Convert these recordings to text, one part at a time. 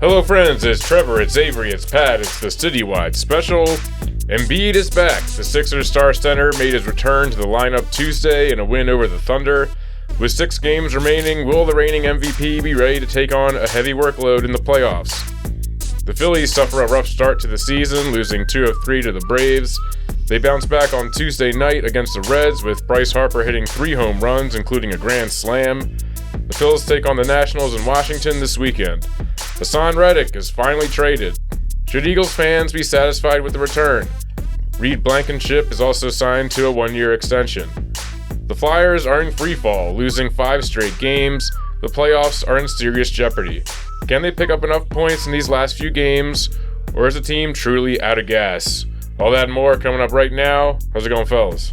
Hello friends, it's Trevor, it's Avery, it's Pat, it's the citywide special. Embiid is back. The Sixers star center made his return to the lineup Tuesday in a win over the Thunder. With 6 games remaining, will the reigning MVP be ready to take on a heavy workload in the playoffs? The Phillies suffer a rough start to the season, losing 2 of 3 to the Braves. They bounce back on Tuesday night against the Reds, with Bryce Harper hitting 3 home runs, including a grand slam. The Phillies take on the Nationals in Washington this weekend. Hasson Reddick is finally traded. Should Eagles fans be satisfied with the return? Reed Blankenship is also signed to a 1-year extension. The Flyers are in freefall, losing 5 straight games. The playoffs are in serious jeopardy. Can they pick up enough points in these last few games, or is the team truly out of gas? All that and more coming up right now. How's it going, fellas?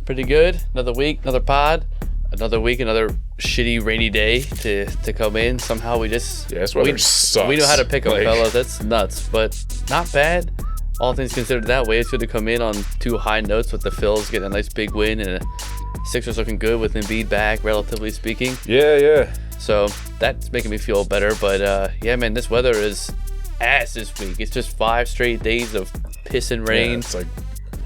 Pretty good. Another week, another pod. Another week, another shitty rainy day to come in. Somehow we just... Yeah, this weather sucks. We know how to pick them, fellas. That's nuts, but not bad. All things considered that way, it's good to come in on 2 high notes with the Phils getting a nice big win and Sixers looking good with Embiid back, relatively speaking. Yeah. So that's making me feel better. But yeah, man, this weather is ass this week. It's just 5 straight days of piss and rain. Yeah, it's like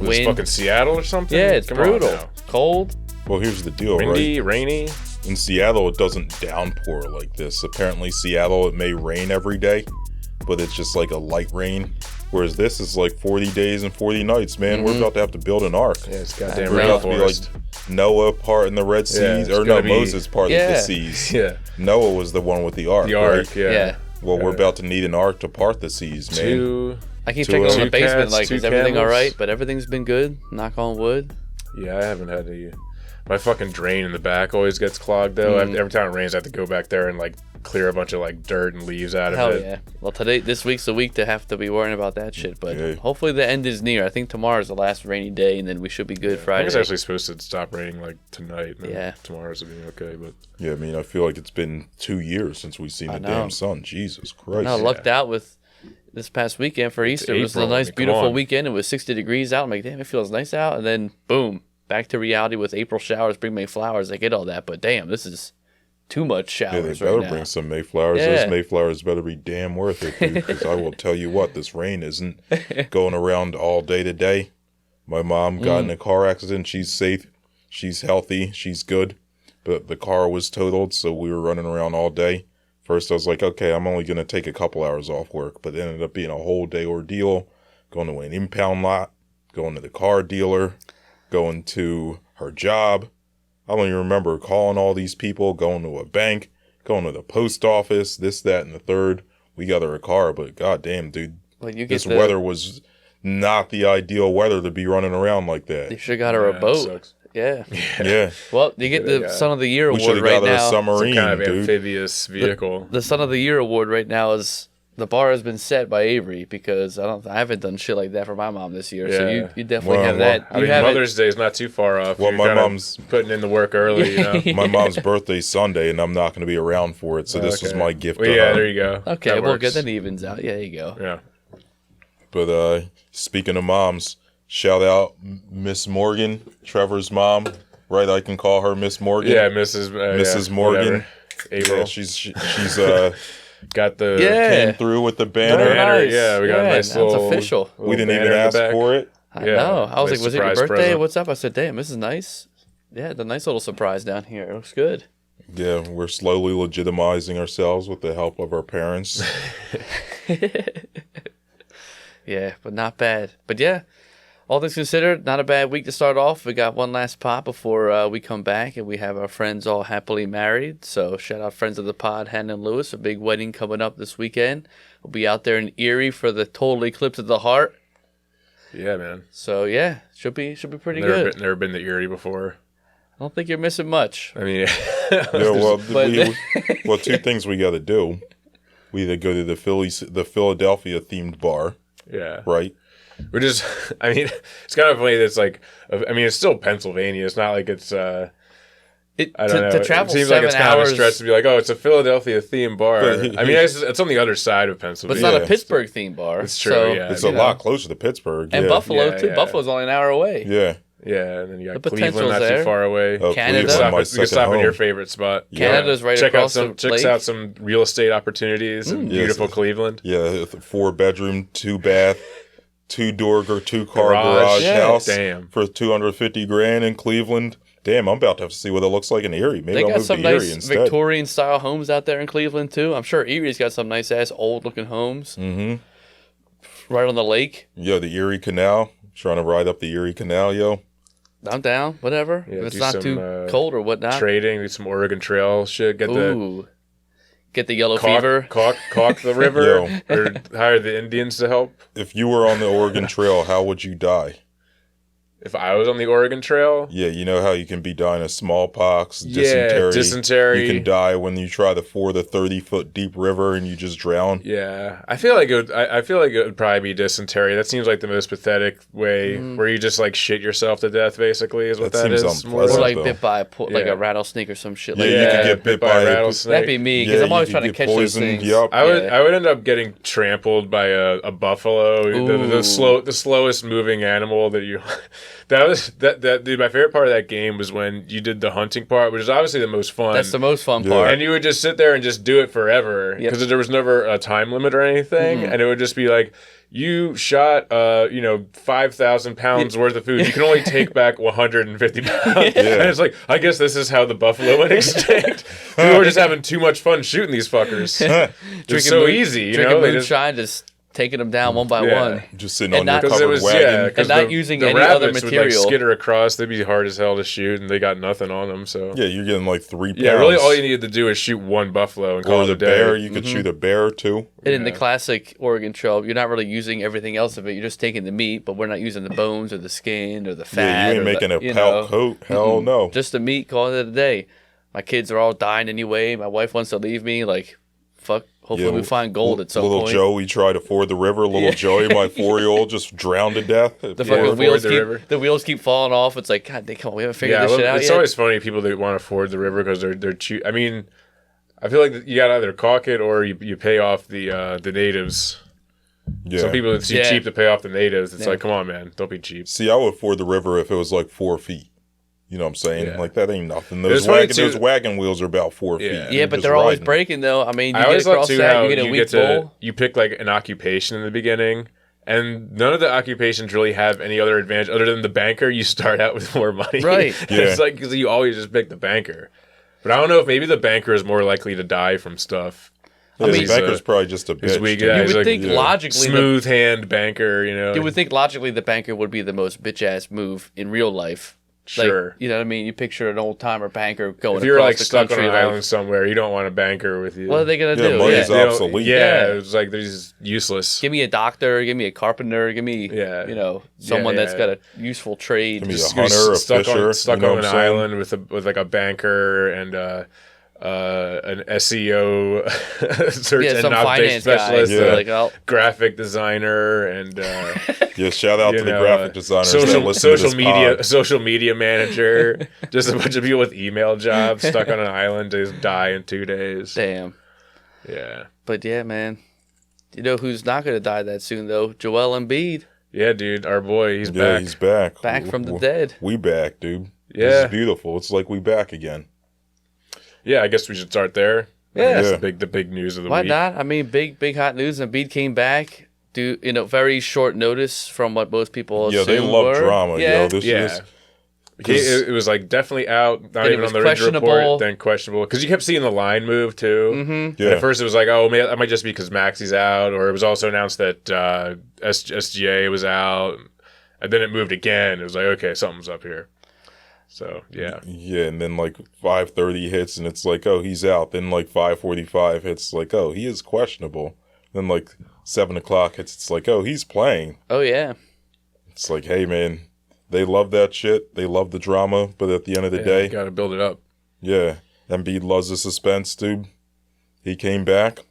wind. Fucking Seattle or something? Yeah, it's brutal. Cold. Well, here's the deal, Windy, right? rainy. In Seattle, it doesn't downpour like this. Apparently, Seattle, it may rain every day, but it's just like a light rain. Whereas this is like 40 days and 40 nights, man. Mm-hmm. We're about to have to build an ark. Yeah, it's goddamn We're about to be like rainforest. Noah part in the Red Seas, or no, Moses part of the seas. Yeah. Noah was the one with the ark, The ark, right? yeah. Well, we're about to need an ark to part the seas, man. I keep checking on the basement, cats, like, 2 is everything camels. all right? But everything's been good. Knock on wood. Yeah, I haven't had any. My fucking drain in the back always gets clogged, though. Every time it rains, I have to go back there and, like, clear a bunch of, like, dirt and leaves out of Hell it. yeah. Well, this week's the week to have to be worrying about that shit. But Yeah. hopefully the end is near. I think tomorrow's the last rainy day, and then we should be good I Friday. think it's actually supposed to stop raining, like, tonight. And Yeah. Tomorrow's will be okay, but... Yeah, I mean, I feel like it's been 2 years since we've seen the damn sun. Jesus Christ. I lucked out with this past weekend for Easter. It was a April. nice, Come beautiful on. weekend. It was 60 degrees out. I'm like, damn, it feels nice out. And then, boom, back to reality with April showers. Bring May flowers. I get all that. But damn, this is too much Yeah, they showers better right now. bring some Mayflowers. Yeah. Those Mayflowers better be damn worth it, dude. Because I will tell you what, this rain isn't going around all day today. My mom got in a car accident. She's safe. She's healthy. She's good. But the car was totaled, so we were running around all day. First, I was like, okay, I'm only going to take a couple hours off work. But it ended up being a whole day ordeal. Going to an impound lot, going to the car dealer, going to her job. I don't even remember calling all these people, going to a bank, going to the post office, this, that, and the third. We got her a car, but goddamn, dude, Well, you get this weather was not the ideal weather to be running around like You that. should have got her a it boat. sucks. Yeah. Yeah, Well, you get the Son of the Year we award should have right got her a now. submarine, Some kind of dude. amphibious vehicle. The Son of the Year award right now is the bar has been set by Avery because I haven't done shit like that for my mom this year. So Yeah. you definitely Well, have that. I You mean, have Mother's Day is not too far off. Well, You're my kinda mom's- putting in the work early, you know. My mom's birthday's Sunday, and I'm not going to be around for it, so this was Okay. my gift Well, to yeah, her. there you go. Okay, That well, works. good. Then it evens out. Yeah, there you go. Yeah. But speaking of moms, shout out Miss Morgan, Trevor's mom. Right, I can call her Miss Morgan. Yeah, Mrs. Mrs. yeah, Morgan. whatever. April. Yeah, she's Got the Yeah. came through with the Very banner. banner, nice. yeah, we got a nice that's little- official. We didn't even banner in the ask back. for it. I Yeah, know. I was nice like, was it your surprise birthday? present. What's up? I said, damn, this is nice. Yeah, the nice little surprise down here. It looks good. Yeah, we're slowly legitimizing ourselves with the help of our parents. Yeah, but not bad. But yeah, all things considered, not a bad week to start off. We got one last pop before we come back, and we have our friends all happily married. So shout out friends of the pod, Hannah and Lewis. A big wedding coming up this weekend. We'll be out there in Erie for the total eclipse of the heart. Yeah, man. So yeah, should be pretty Never good. never been to Erie before. I don't think you're missing much. I mean, Yeah, well, But- well, 2 things we got to do. We either go to the Philadelphia themed bar, yeah. right? We're just, I mean, it's kind of funny that it's like, I mean, it's still Pennsylvania. It's not like it's, I don't know. To travel it seems 7 like it's kind of a hours, stretch to be like, oh, it's a Philadelphia themed bar. But I mean, it's on the other side of but Pennsylvania. it's not Yeah. a Pittsburgh themed bar. It's true, So, yeah. It's you a know. lot closer to Pittsburgh. And yeah. Buffalo Yeah, too. yeah. Buffalo's only an hour away. Yeah. Yeah, and then you got The Cleveland potential's not there. too far away. Oh, Canada. Cleveland, my You can second stop in home. your favorite spot. Canada's right check across out the lake. out some real estate opportunities in beautiful Cleveland. Yeah, 4-bedroom, 2-bath, 2-car garage Yeah. house Damn. for $250,000 in Cleveland. Damn, I'm about to have to see what it looks like in Erie. Maybe They I'll got move some to Erie nice instead. Victorian-style homes out there in Cleveland, too. I'm sure Erie's got some nice-ass, old-looking homes. Mm-hmm. Right on the lake. Yo, the Erie Canal. Trying to ride up the Erie Canal, yo. I'm down. Whatever. Yeah, if it's do not some, too cold or whatnot. Trading, do some Oregon Trail shit. Get Get the yellow the fever. caulk the river, or hire the Indians to help. If you were on the Oregon Trail, how would you die? If I was on the Oregon Trail, Yeah, you know how you can be dying of smallpox, dysentery. dysentery. You can die when you try to ford a 30-foot deep river and you just drown. Yeah, I feel like it would. I feel like it would probably be dysentery. That seems like the most pathetic way, where you just like shit yourself to death. Basically, is what That that seems is. unpleasant. Or like though. bit by like Yeah. a rattlesnake or some shit Yeah, like you that. could get bit by a rattlesnake. That'd be me, because Yeah, I'm always you trying to could catch get those poisoned, things. yup. I would. Yeah. I would end up getting trampled by a buffalo, the Ooh. the slowest moving animal that you. That dude. My favorite part of that game was when you did the hunting part, which is obviously the most fun. That's the most fun Yeah. part. And you would just sit there and just do it forever Yep. because there was never a time limit or anything, and it would just be like, you shot 5,000 pounds worth of food. You can only take back 150 pounds. And it's like, I guess this is how the buffalo went extinct. People were just having too much fun shooting these fuckers. It's so easy, you drinking know. They just moonshine, just taking them down one by Yeah. one. Just sitting And on not- your because it covered was wagon. because And not using any rabbits other would like material. skitter across. They'd be hard as hell to shoot, and they got nothing on them. So Yeah, you're getting like 3 pounds. yeah, really, all you needed to do is shoot one buffalo and call Or it the a day. bear, you could shoot a bear too. And in the classic Oregon Trail, you're not really using everything else of it. You're just taking the meat, but we're not using the bones or the skin or the fat. Yeah, you ain't or making the, a you pelt know. coat. Hell no. Just the meat, call it a day. My kids are all dying anyway. My wife wants to leave me. Like, fuck. Hopefully we find gold at some little point. Joey tried to ford the river. Little Joey, my 4-year-old, just drowned to death. The fucking ford the river. wheels keep falling off. It's like, God, come on, we haven't figured this shit out it's yet. always funny people that want to ford the river because they're cheap. I mean, I feel like you got to either caulk it or you pay off the natives. Yeah. Some people it's too Yeah. cheap to pay off the natives. It's Yeah. like, come on, man, don't be cheap. See, I would ford the river if it was like 4 feet. You know what I'm saying? Yeah. Like, that ain't nothing. It's Those funny, too- wagon wheels are about 4 Yeah. feet. Yeah, but just they're always riding. breaking, though. I mean, you I get always love across too that, how you get a you weak get to bull. you pick like an occupation in the beginning, and none of the occupations really have any other advantage other than the banker. You start out with more money, Right. Yeah. It's like because you always just pick the banker. But I don't know if maybe the banker is more likely to die from stuff. Yeah, I the mean, banker's probably just a he's bitch. weak, dude. yeah, You he's would like, think logically, smooth hand banker, you know. you would think logically the banker would be the most bitch ass move in real life. Like, Sure. you know what I mean? You picture an old timer banker going If you're across like the stuck on country. an like, island somewhere, you don't want a banker with you. what are they gonna Yeah, do? money's They don't- obsolete. Yeah, Yeah. it's like they're just useless. Give me a doctor. Give me a carpenter. Give me, Yeah. someone Yeah, that's yeah. got a useful trade. Give me Just a hunter, a stuck fisher, on, stuck you know on what an I'm saying? island with like a banker and an SEO search Yeah, engine some finance optimization guy. specialist, Yeah. Like, oh, graphic designer, and Yeah, shout out to the graphic designers that social listen to this media pod. social media manager. Just a bunch of people with email jobs stuck on an island to just die in 2 days. damn. Yeah, But yeah, man. You know who's not gonna die that soon though? Joel Embiid, yeah, dude, our boy, he's Yeah, back. he's back. back from the dead. We back, dude. This Yeah. is beautiful. It's like we back again. Yeah, I guess we should start there. Yeah. That's the big news of the Why week. not? I mean, big hot news. Embiid came back. Very short notice from what most people Yeah, they assume love were. drama, Yeah. yo. This Yeah. is It was like definitely out, not Then it even was on the Ridge questionable. report, then questionable. Because you kept seeing the line move too. Mm-hmm. And yeah. at first it was like, oh, man, that might just be because Maxi's out, or it was also announced that SGA was out, and then it moved again. It was like, okay, something's up here. So yeah, Yeah, and then like 5:30 hits, and it's like, oh, he's out. Then like 5:45 hits, like, oh, he is questionable. Then like 7 o'clock hits, it's like, oh, he's playing. Oh yeah. It's like, hey, man, they love that shit. They love the drama, but at the end of the day, got to build it up. yeah, Embiid loves the suspense, dude. He came back,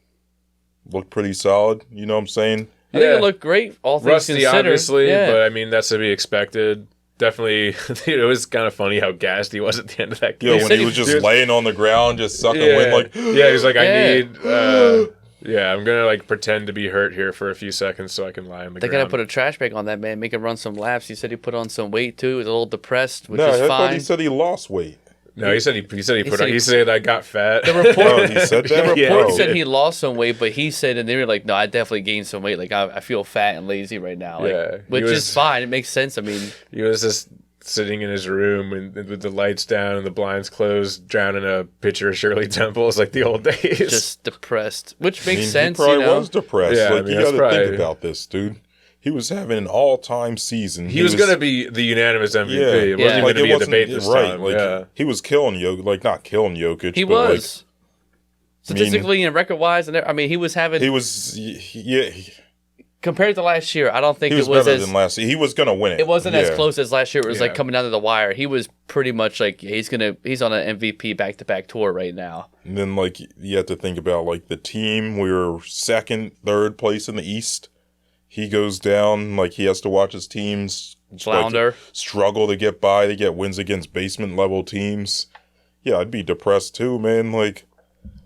looked pretty solid. You know what I'm saying? I think it looked great, all things Rusty, considered. obviously, Yeah. but I mean that's to be expected. Definitely, it was kind of funny how gassed he was at the end of that game. Yeah, when he was just laying on the ground, just sucking wind, like, yeah, he's like, I Yeah. need. Yeah, I'm gonna like pretend to be hurt here for a few seconds so I can lie on the They ground. gotta put a trash bag on that man, make him run some laps. He said he put on some weight too. He was a little depressed, which No, is I thought fine. he said he lost weight. No, he said he put said on. he- He said I got fat. The report, Oh, he said the that? report Oh. said he lost some weight, but he said, and they were like, "No, I definitely gained some weight. Like I feel fat and lazy right now." Like, Yeah, he which was- is fine. It makes sense. I mean, He was just sitting in his room and with the lights down and the blinds closed, drowning a picture of Shirley Temple. It's like the old days. just depressed, which makes I mean, sense. He probably You know, was depressed. Yeah, I like, mean, you that's got to probably- think about this, dude. He was having an all-time season. he was going to be the unanimous MVP. Yeah. It wasn't Yeah. even like, going to it be a wasn't debate this right. time. Like, Yeah. he was killing Jokic. Like, not killing Jokic. he but was statistically and record wise, and I mean, he was having Like, he was. Yeah. compared to last year. I don't think He was it was better as than last year. He was going to win it. it wasn't as Yeah. close as last year. It was like Yeah. coming down to the wire. He was pretty much like he's on an MVP back-to-back tour right now. And then, like, you have to think about, like, the team. We were second, third place in the East. He goes down. Like, he has to watch his teams Flounder. struggle to get by, to get wins against basement-level teams. Yeah, I'd be depressed, too, man. Like,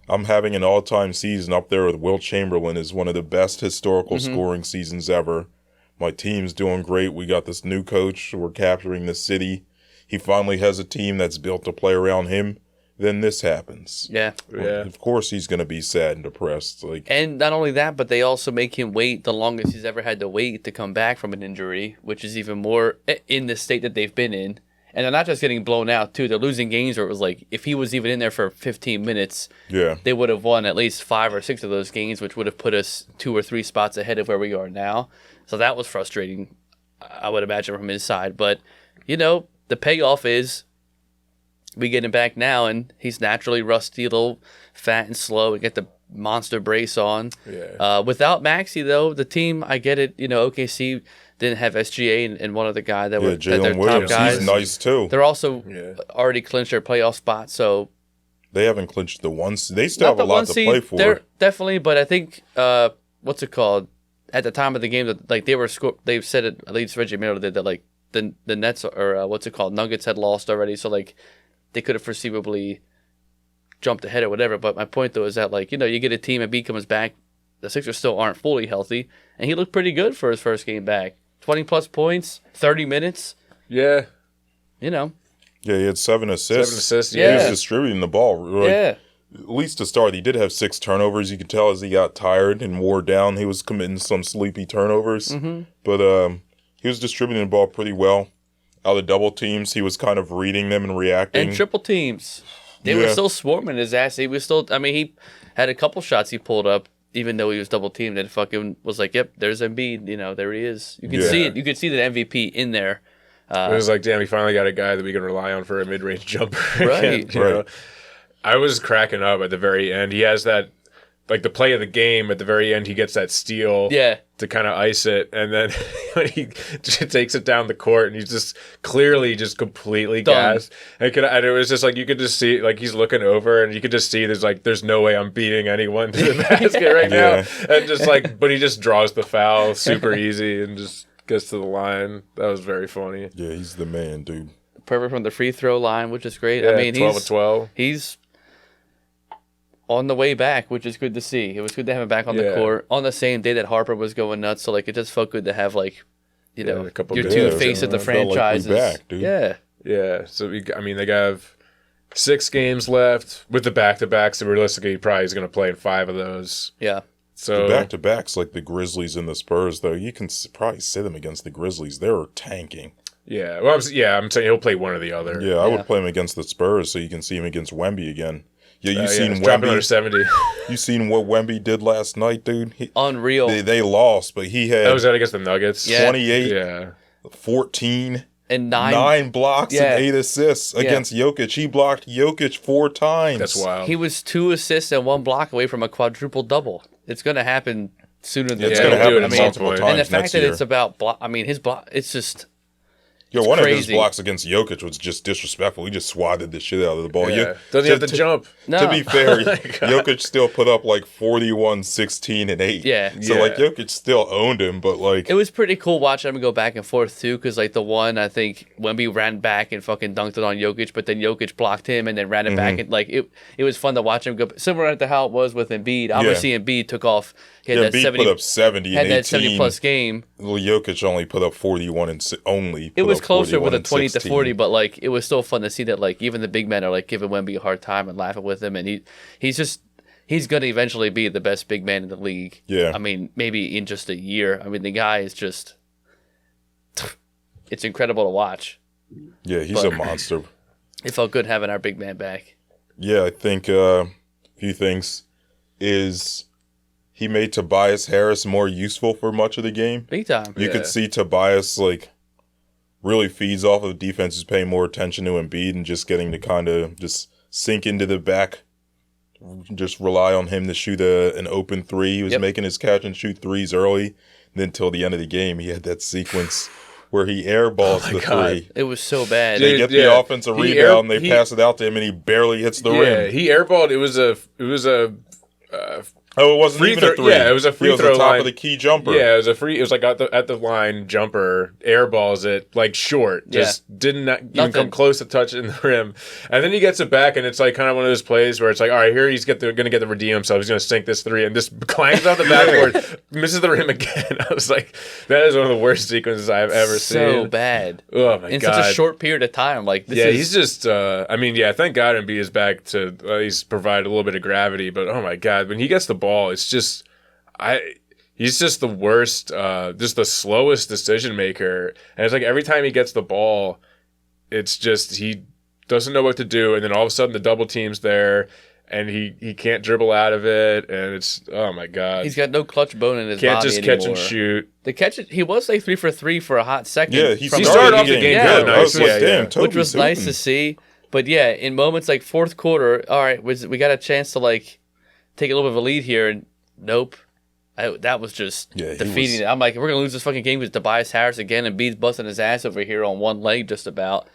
I'm having an all-time season up there with Wilt Chamberlain is one of the best historical scoring seasons ever. My team's doing great. We got this new coach. We're capturing the city. He finally has a team that's built to play around him. Then this happens. Yeah. Yeah. Of course he's going to be sad and depressed. Like, And not only that, but they also make him wait the longest he's ever had to wait to come back from an injury, which is even more in the state that they've been in. And they're not just getting blown out, too. They're losing games where it was like, if he was even in there for 15 minutes, yeah. they would have won at least 5 or 6 of those games, which would have put us 2 or 3 spots ahead of where we are now. So that was frustrating, I would imagine, from his side. But, you know, the payoff is we get him back now, and he's naturally rusty, a little fat and slow. We get the monster brace on. Yeah. Without Maxey, though, the team, I get it. You know, OKC didn't have SGA and one other guy that Yeah, were that their Jalen top Williams, guys. he's nice too. They're also Yeah. already clinched their playoff spot, so They haven't clinched the one. They still not have the a lot one to seed. play for. They're definitely, but I think what's it called? At the time of the game, that like they were they've said it. At least Reggie Miller did that. Like the Nets or what's it called? Nuggets had lost already, so like they could have foreseeably jumped ahead or whatever. But my point though is that like you know you get a team and Embiid comes back, the Sixers still aren't fully healthy, and he looked pretty good for his first game back. 20+ points, 30 minutes. Yeah. You know, Yeah, he had 7 assists. 7 assists, He yeah. was distributing the ball. Like, yeah. At least to start, he did have 6 turnovers. You could tell as he got tired and wore down, he was committing some sleepy turnovers. Mm-hmm. But he was distributing the ball pretty well. Out of double teams, he was kind of reading them and reacting. And triple teams. They were Yeah. still swarming his ass. He was still, I mean, he had a couple shots he pulled up, even though he was double teamed, and fucking was like, yep, there's Embiid. You know, there he is. You can Yeah. see it. You could see that MVP in there. It was like, damn, we finally got a guy that we can rely on for a mid-range jumper. Right. again, you know? Right. I was cracking up at the very end. He has that, like the play of the game at the very end. He gets that steal Yeah. to kind of ice it, and then when he just takes it down the court, and he's just clearly just completely Done. gassed. And it was just like you could just see, like he's looking over, and you could just see there's no way I'm beating anyone to the basket right Yeah. now, and just like, but he just draws the foul super easy and just gets to the line. That was very funny. Yeah, he's the man, dude. Perfect from the free throw line, which is great. Yeah, I mean, 12 of 12. he's on the way back, which is good to see. It was good to have him back on the Yeah. court on the same day that Harper was going nuts. So like, it just felt good to have like, you know, a couple your days. two Yeah, face of the it felt like we franchises. back, dude. Yeah. Yeah, so they have 6 games left with the back-to-backs. So realistically, probably is going to play in 5 of those. Yeah. So Back to backs like the Grizzlies and the Spurs, though, you can probably sit them against the Grizzlies. They're tanking. yeah, well, I'm saying he'll play one or the other. Yeah, I Yeah. would play him against the Spurs so you can see him against Wemby again. Yeah, you seen he's dropping under Wemby? 70. You seen what Wemby did last night, dude? Unreal. They lost, but he had That was that against the Nuggets. Yeah. 28, Yeah. 14, and 9 blocks Yeah. and 8 assists against Jokic. He blocked Jokic 4 times. That's wild. He was 2 assists and 1 block away from a quadruple double. It's going to happen sooner than It's Yeah, going to he'll do happen it at some multiple point. times And the fact next that year. it's about block, I mean, his block, it's just, Yo, one of his crazy. blocks against Jokic was just disrespectful. He just swatted the shit out of the ball. Yeah. Doesn't have to jump. No. To be fair, God. Jokic still put up like 41, 16, and 8. Yeah. So, like, Jokic still owned him, but, like... It was pretty cool watching him go back and forth, too, because, like, the one, I think, Wemby ran back and fucking dunked it on Jokic, but then Jokic blocked him and then ran it back. And, like, it was fun to watch him go... Similar to how it was with Embiid. Obviously, Embiid took off... He had that Embiid 70, put up 70 and 18. had that 70-plus game. Well, Jokic only put up 41 and only. It was closer with a 20 to 16. 40, but like it was still fun to see that like even the big men are like giving Wemby a hard time and laughing with him, and he's gonna eventually be the best big man in the league. Yeah. I mean, maybe in just a year. I mean, the guy is just it's incredible to watch. Yeah, he's a monster. It felt good having our big man back. Yeah, I think a few things is he made Tobias Harris more useful for much of the game. Big time. You could see Tobias like really feeds off of defenses paying more attention to Embiid and just getting to kind of just sink into the back, just rely on him to shoot an open three. He was making his catch and shoot threes early. And then till the end of the game, he had that sequence where he airballs the three. It was so bad. They get the offensive rebound, they pass it out to him, and he barely hits the rim. Yeah, he airballed. It was a Oh, it wasn't even a three. Yeah, it was a free throw He was the top line. of the key jumper. Yeah, it was like at the line jumper, airballs it like short, just did not even come close to touching the rim, and then he gets it back, and it's like kind of one of those plays where it's like, all right, here he's going to get the redeem himself. He's going to sink this three, and just clangs off the backboard, misses the rim again. I was like, that is one of the worst sequences I've ever seen. So bad. Oh my god! In such a short period of time, like this he's just. I mean, thank God Embiid is back to at least provide a little bit of gravity, but oh my god, when he gets the ball, it's just. He's just the worst, just the slowest decision maker. And it's like every time he gets the ball, it's just he doesn't know what to do. And then all of a sudden the double team's there and he can't dribble out of it. And it's, oh my God. He's got no clutch bone in his Can't body just anymore. catch and shoot. The catch, he was like 3 for 3 for a hot second. Yeah, he started off the game good. Nice. Which was nice to see. But yeah, in moments like fourth quarter, all right, we got a chance to like take a little bit of a lead here. And nope. That was just defeating it. I'm like, we're going to lose this fucking game with Tobias Harris again, and Embiid's busting his ass over here on one leg just about.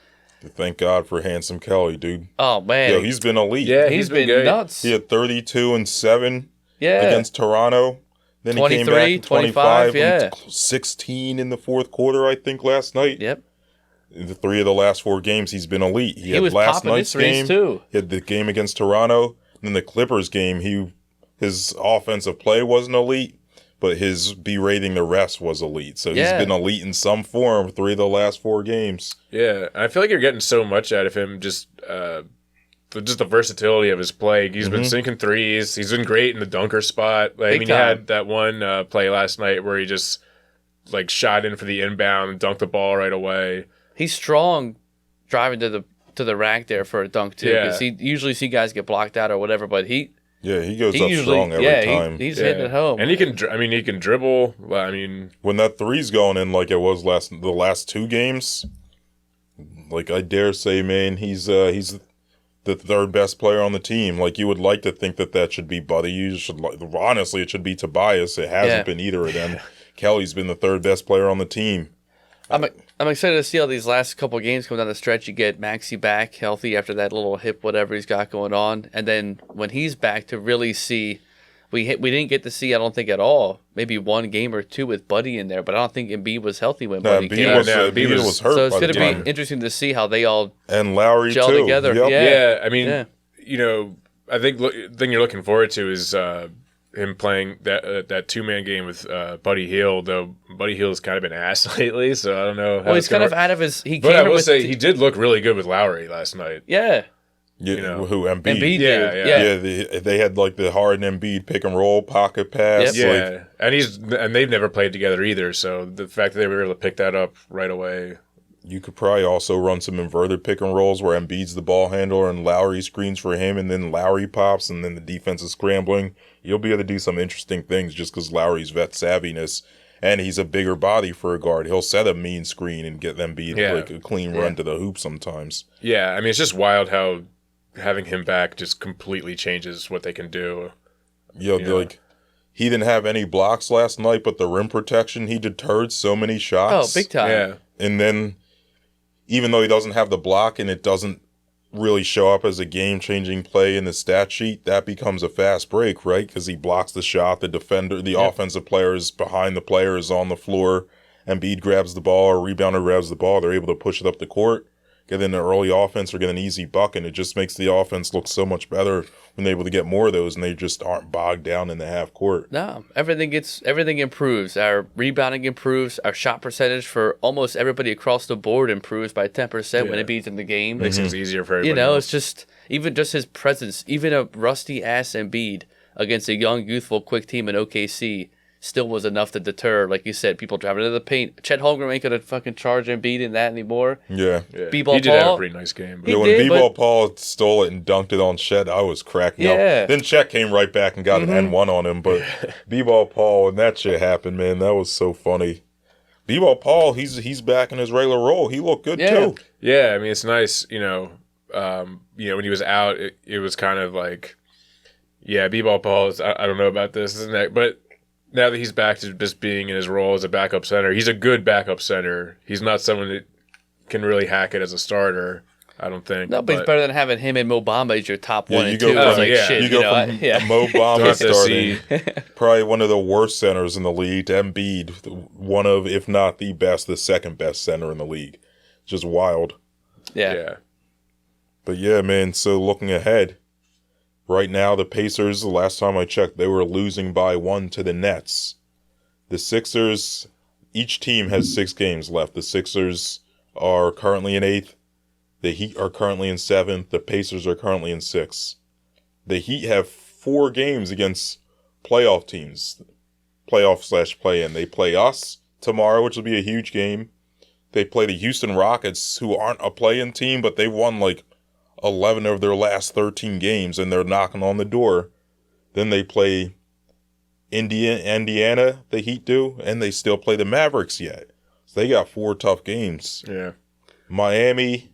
Thank God for Handsome Kelly, dude. Oh, man. Yo, he's been elite. Yeah, he's been nuts. He had 32 and 7 against Toronto. Then he came back in 25 and 16 in the fourth quarter, I think, last night. Yep. The 3 of the last 4 games, he's been elite. He had was last popping night's his threes, game. too. He had the game against Toronto. Then the Clippers game, his offensive play wasn't elite, but his berating the refs was elite. So he's been elite in some form 3 of the last 4 games. Yeah, I feel like you're getting so much out of him, just the versatility of his play. He's been sinking threes. He's been great in the dunker spot. Like, he had that one play last night where he just like shot in for the inbound and dunked the ball right away. He's strong driving to the rack there for a dunk too, because he usually see guys get blocked out or whatever, but he goes up strong every time. He's hitting it home. And he can dribble. I mean, when that three's going in like it was the last 2 games, like I dare say, man, he's the third best player on the team. Like you would like to think that should be Buddy. Honestly, it should be Tobias. It hasn't been either of them. Kelly's been the third best player on the team. I'm excited to see how these last couple of games come down the stretch. You get Maxey back healthy after that little hip whatever he's got going on, and then when he's back to really see, we didn't get to see, I don't think at all, maybe 1 game or 2 with Buddy in there, but I don't think Embiid was healthy when Buddy came. Embiid was hurt. So it's going to be interesting to see how they all and Lowry gel too. together. Yep. Yeah, I mean, I think the thing you're looking forward to is him playing that 2-man game with Buddy Hield, though Buddy Hield's kind of been ass lately, so I don't know. Well, he's kind of out of his. But I will say he did look really good with Lowry last night. Yeah. Who Embiid? Yeah. They had like the Harden Embiid pick and roll pocket pass. Yep. And they've never played together either. So the fact that they were able to pick that up right away. You could probably also run some inverted pick and rolls where Embiid's the ball handler and Lowry screens for him, and then Lowry pops, and then the defense is scrambling. You'll be able to do some interesting things just because Lowry's vet savviness, and he's a bigger body for a guard. He'll set a mean screen and get Embiid like a clean run to the hoop sometimes. Yeah, I mean, it's just wild how having him back just completely changes what they can do. Like he didn't have any blocks last night, but the rim protection, he deterred so many shots. Oh, big time. Yeah. And then even though he doesn't have the block and it doesn't really show up as a game-changing play in the stat sheet, that becomes a fast break, right? Because he blocks the shot, the defender, the offensive player is behind the player, is on the floor, Embiid grabs the ball, or rebounder grabs the ball, they're able to push it up the court, get in the early offense, or get an easy bucket, and it just makes the offense look so much better when they're able to get more of those, and they just aren't bogged down in the half court. No, everything improves. Our rebounding improves. Our shot percentage for almost everybody across the board improves by 10% when Embiid's in the game. Makes things easier for everybody. It's just even just his presence. Even a rusty ass Embiid against a young, youthful, quick team in OKC still was enough to deter, like you said, people driving into the paint. Chet Holmgren ain't gonna fucking charge Embiid in that anymore. Yeah. B-ball he did Paul, have a pretty nice game. He When did, B-ball Paul stole it and dunked it on Chet, I was cracking up. Then Chet came right back and got an N1 on him, but B-ball Paul, when that shit happened, man, that was so funny. B-ball Paul, he's back in his regular role. He looked good too. Yeah, I mean, it's nice, when he was out, it was kind of like, B-ball Paul is, I don't know about this and that, but now that he's back to just being in his role as a backup center, he's a good backup center. He's not someone that can really hack it as a starter, I don't think. No, but he's better than having him and Mo Bamba as your top 1 and 2. You go Shit, from Mo Bamba starting, probably one of the worst centers in the league, to Embiid, one of, if not the best, the second best center in the league. Just wild. Yeah. But yeah, man, so looking ahead, right now, the Pacers, the last time I checked, they were losing by 1 to the Nets. The Sixers, each team has 6 games left. The Sixers are currently in 8th. The Heat are currently in 7th. The Pacers are currently in 6th. The Heat have 4 games against playoff teams. Playoff/play-in. They play us tomorrow, which will be a huge game. They play the Houston Rockets, who aren't a play-in team, but they've won 11 of their last 13 games, and they're knocking on the door. Then they play Indiana, the Heat do, and they still play the Mavericks yet. So they got 4 tough games. Yeah. The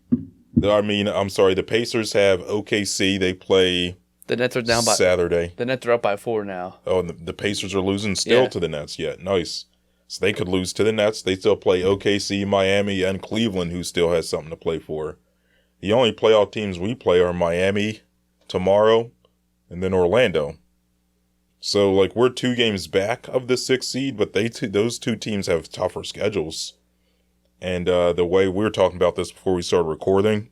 Pacers have OKC. They play the Nets are down by Saturday. The Nets are up by 4 now. Oh, and the Pacers are losing still to the Nets yet. Nice. So they could lose to the Nets. They still play OKC, Miami, and Cleveland, who still has something to play for. The only playoff teams we play are Miami tomorrow and then Orlando. So, we're 2 games back of the 6th seed, but those 2 teams have tougher schedules. And the way we were talking about this before we started recording,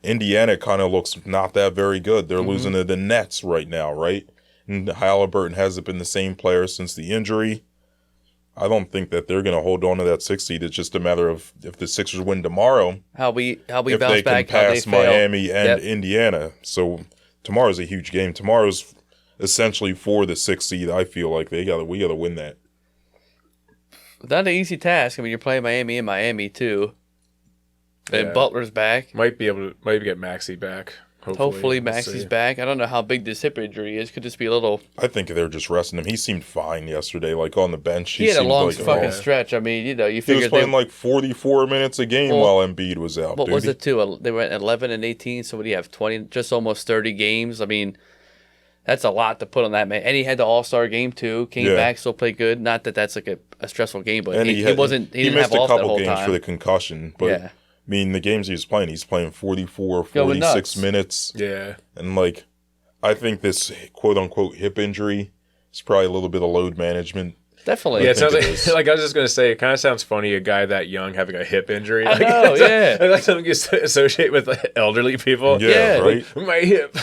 Indiana kind of looks not that very good. They're losing to the Nets right now, right? And Halliburton hasn't been the same player since the injury. I don't think that they're going to hold on to that 6th seed. It's just a matter of if the Sixers win tomorrow, how we if bounce they back, can pass how they Miami fail. and Indiana. So tomorrow's a huge game. Tomorrow's essentially for the 6th seed. I feel like we got to win that. Not an easy task. I mean, you're playing Miami and Miami too. And Butler's back. Might get Maxey back. Hopefully Maxey's back. I don't know how big this hip injury is. Could just be a little. I think they're just resting him. He seemed fine yesterday, on the bench. He had a long fucking stretch. I mean, you he figure was playing 44 minutes a game while Embiid was out. What was it too? They went 11 and 18. So what do you have? 20, just almost 30 games. I mean, that's a lot to put on that man. And he had the All-Star game too. Came back, still played good. Not that that's a stressful game, but he wasn't. He didn't missed have a off that couple whole games time. for the concussion, but. I mean, the games he's playing 44, 46 minutes. Yeah. And, I think this quote-unquote hip injury is probably a little bit of load management. Definitely. Yeah, it sounds like I was just going to say, it kind of sounds funny, a guy that young having a hip injury. I know, yeah. Like something you associate with elderly people. Yeah, right? My hip.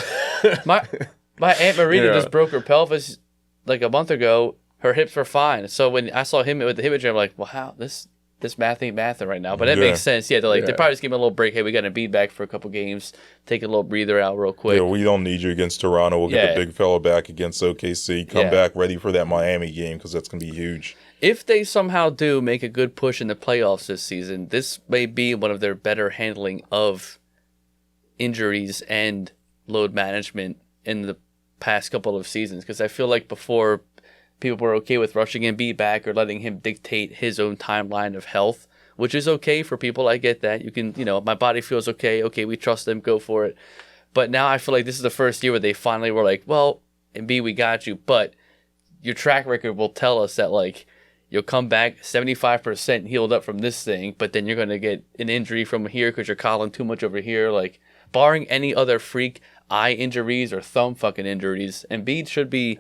My Aunt Marina just broke her pelvis, a month ago. Her hips were fine. So when I saw him with the hip injury, I'm like, well, how? This math ain't mathing right now, but that makes sense. Yeah, they probably just give him a little break. Hey, we got to Embiid back for a couple games, take a little breather out real quick. Yeah, we don't need you against Toronto. We'll get the big fella back against OKC. Come back ready for that Miami game because that's going to be huge. If they somehow do make a good push in the playoffs this season, this may be one of their better handling of injuries and load management in the past couple of seasons. Because I feel like before, people were okay with rushing Embiid back or letting him dictate his own timeline of health, which is okay for people. I get that. You can, my body feels okay. Okay, we trust them. Go for it. But now I feel like this is the first year where they finally were like, well, Embiid, we got you. But your track record will tell us that, you'll come back 75% healed up from this thing, but then you're going to get an injury from here because you're calling too much over here. Like, barring any other freak eye injuries or thumb fucking injuries, Embiid should be,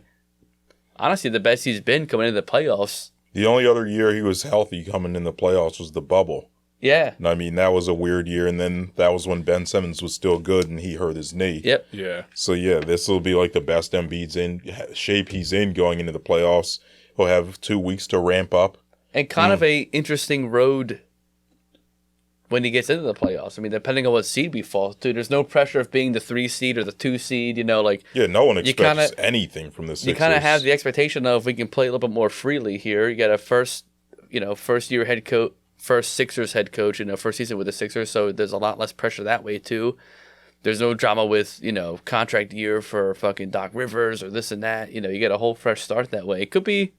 honestly, the best he's been coming into the playoffs. The only other year he was healthy coming in the playoffs was the bubble. Yeah. And I mean, that was a weird year, and then that was when Ben Simmons was still good and he hurt his knee. Yep. Yeah. So, yeah, this will be like the best Embiid's in shape he's in going into the playoffs. He'll have 2 weeks to ramp up. And kind of a interesting road when he gets into the playoffs. I mean, depending on what seed we fall to, there's no pressure of being the 3 seed or the 2 seed, you know, like... Yeah, no one expects anything from the Sixers. You kind of have the expectation of we can play a little bit more freely here. You got a first year head coach, first Sixers head coach, first season with the Sixers, so there's a lot less pressure that way too. There's no drama with, contract year for fucking Doc Rivers or this and that. You get a whole fresh start that way. It could be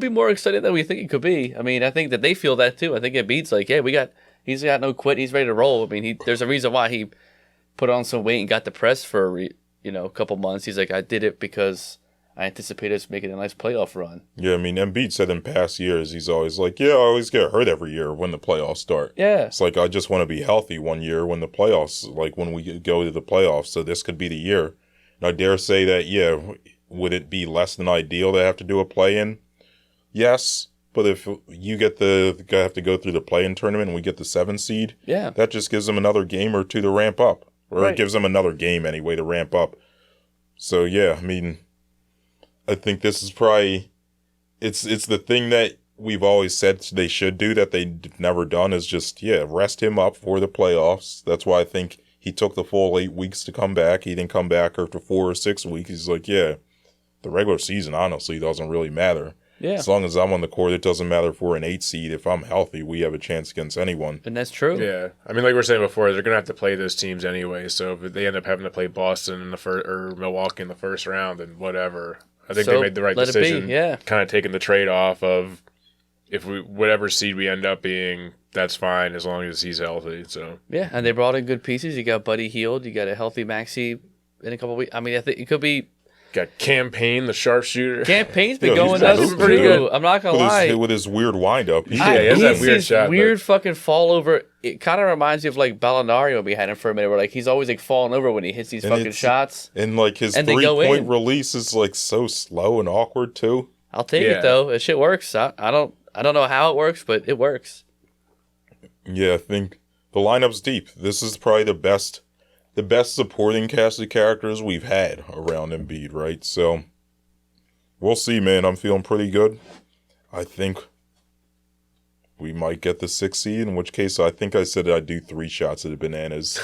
more exciting than we think it could be. I mean, I think that they feel that too. I think Embiid's like, yeah, he's got no quit. He's ready to roll. I mean, there's a reason why he put on some weight and got depressed for a couple months. He's like, I did it because I anticipated us making a nice playoff run. Yeah, I mean, Embiid said in past years, he's always like, yeah, I always get hurt every year when the playoffs start. Yeah. It's like, I just want to be healthy one year when the playoffs, like when we go to the playoffs. So this could be the year. And I dare say that, yeah, would it be less than ideal to have to do a play-in? Yes, but if you have to go through the play-in tournament and we get the 7 seed, yeah, that just gives them another game or 2 to ramp up. Or right. It gives them another game anyway to ramp up. So, yeah, I mean, I think this is probably... It's the thing that we've always said they should do that they've never done is just, rest him up for the playoffs. That's why I think he took the full 8 weeks to come back. He didn't come back after 4 or 6 weeks. He's like, the regular season, honestly, doesn't really matter. Yeah. As long as I'm on the court, it doesn't matter if we're an 8 seed. If I'm healthy, we have a chance against anyone. And that's true. Yeah. I mean, like we were saying before, they're going to have to play those teams anyway. So if they end up having to play Boston in the first or Milwaukee in the first round, then whatever. I think they made the right decision. Kind of taking the trade-off of whatever seed we end up being, that's fine as long as he's healthy. So yeah, and they brought in good pieces. You got Buddy Hield. You got a healthy Maxey in a couple of weeks. I mean, I think it could be... Got Campaign, the sharpshooter. Campaign's been going nuts pretty good. I'm not going to lie. With his weird wind-up. He has that weird shot. Weird fucking fall over. It kind of reminds me of like Ballinario we had him for a minute where like he's always like falling over when he hits these fucking shots. And like his 3-point release is like so slow and awkward too. I'll take it though. That shit works. I don't know how it works, but it works. Yeah, I think the lineup's deep. This is probably the best supporting cast of characters we've had around Embiid, right? So, we'll see, man. I'm feeling pretty good. I think we might get the 6th seed, in which case I think I said I'd do 3 shots at the bananas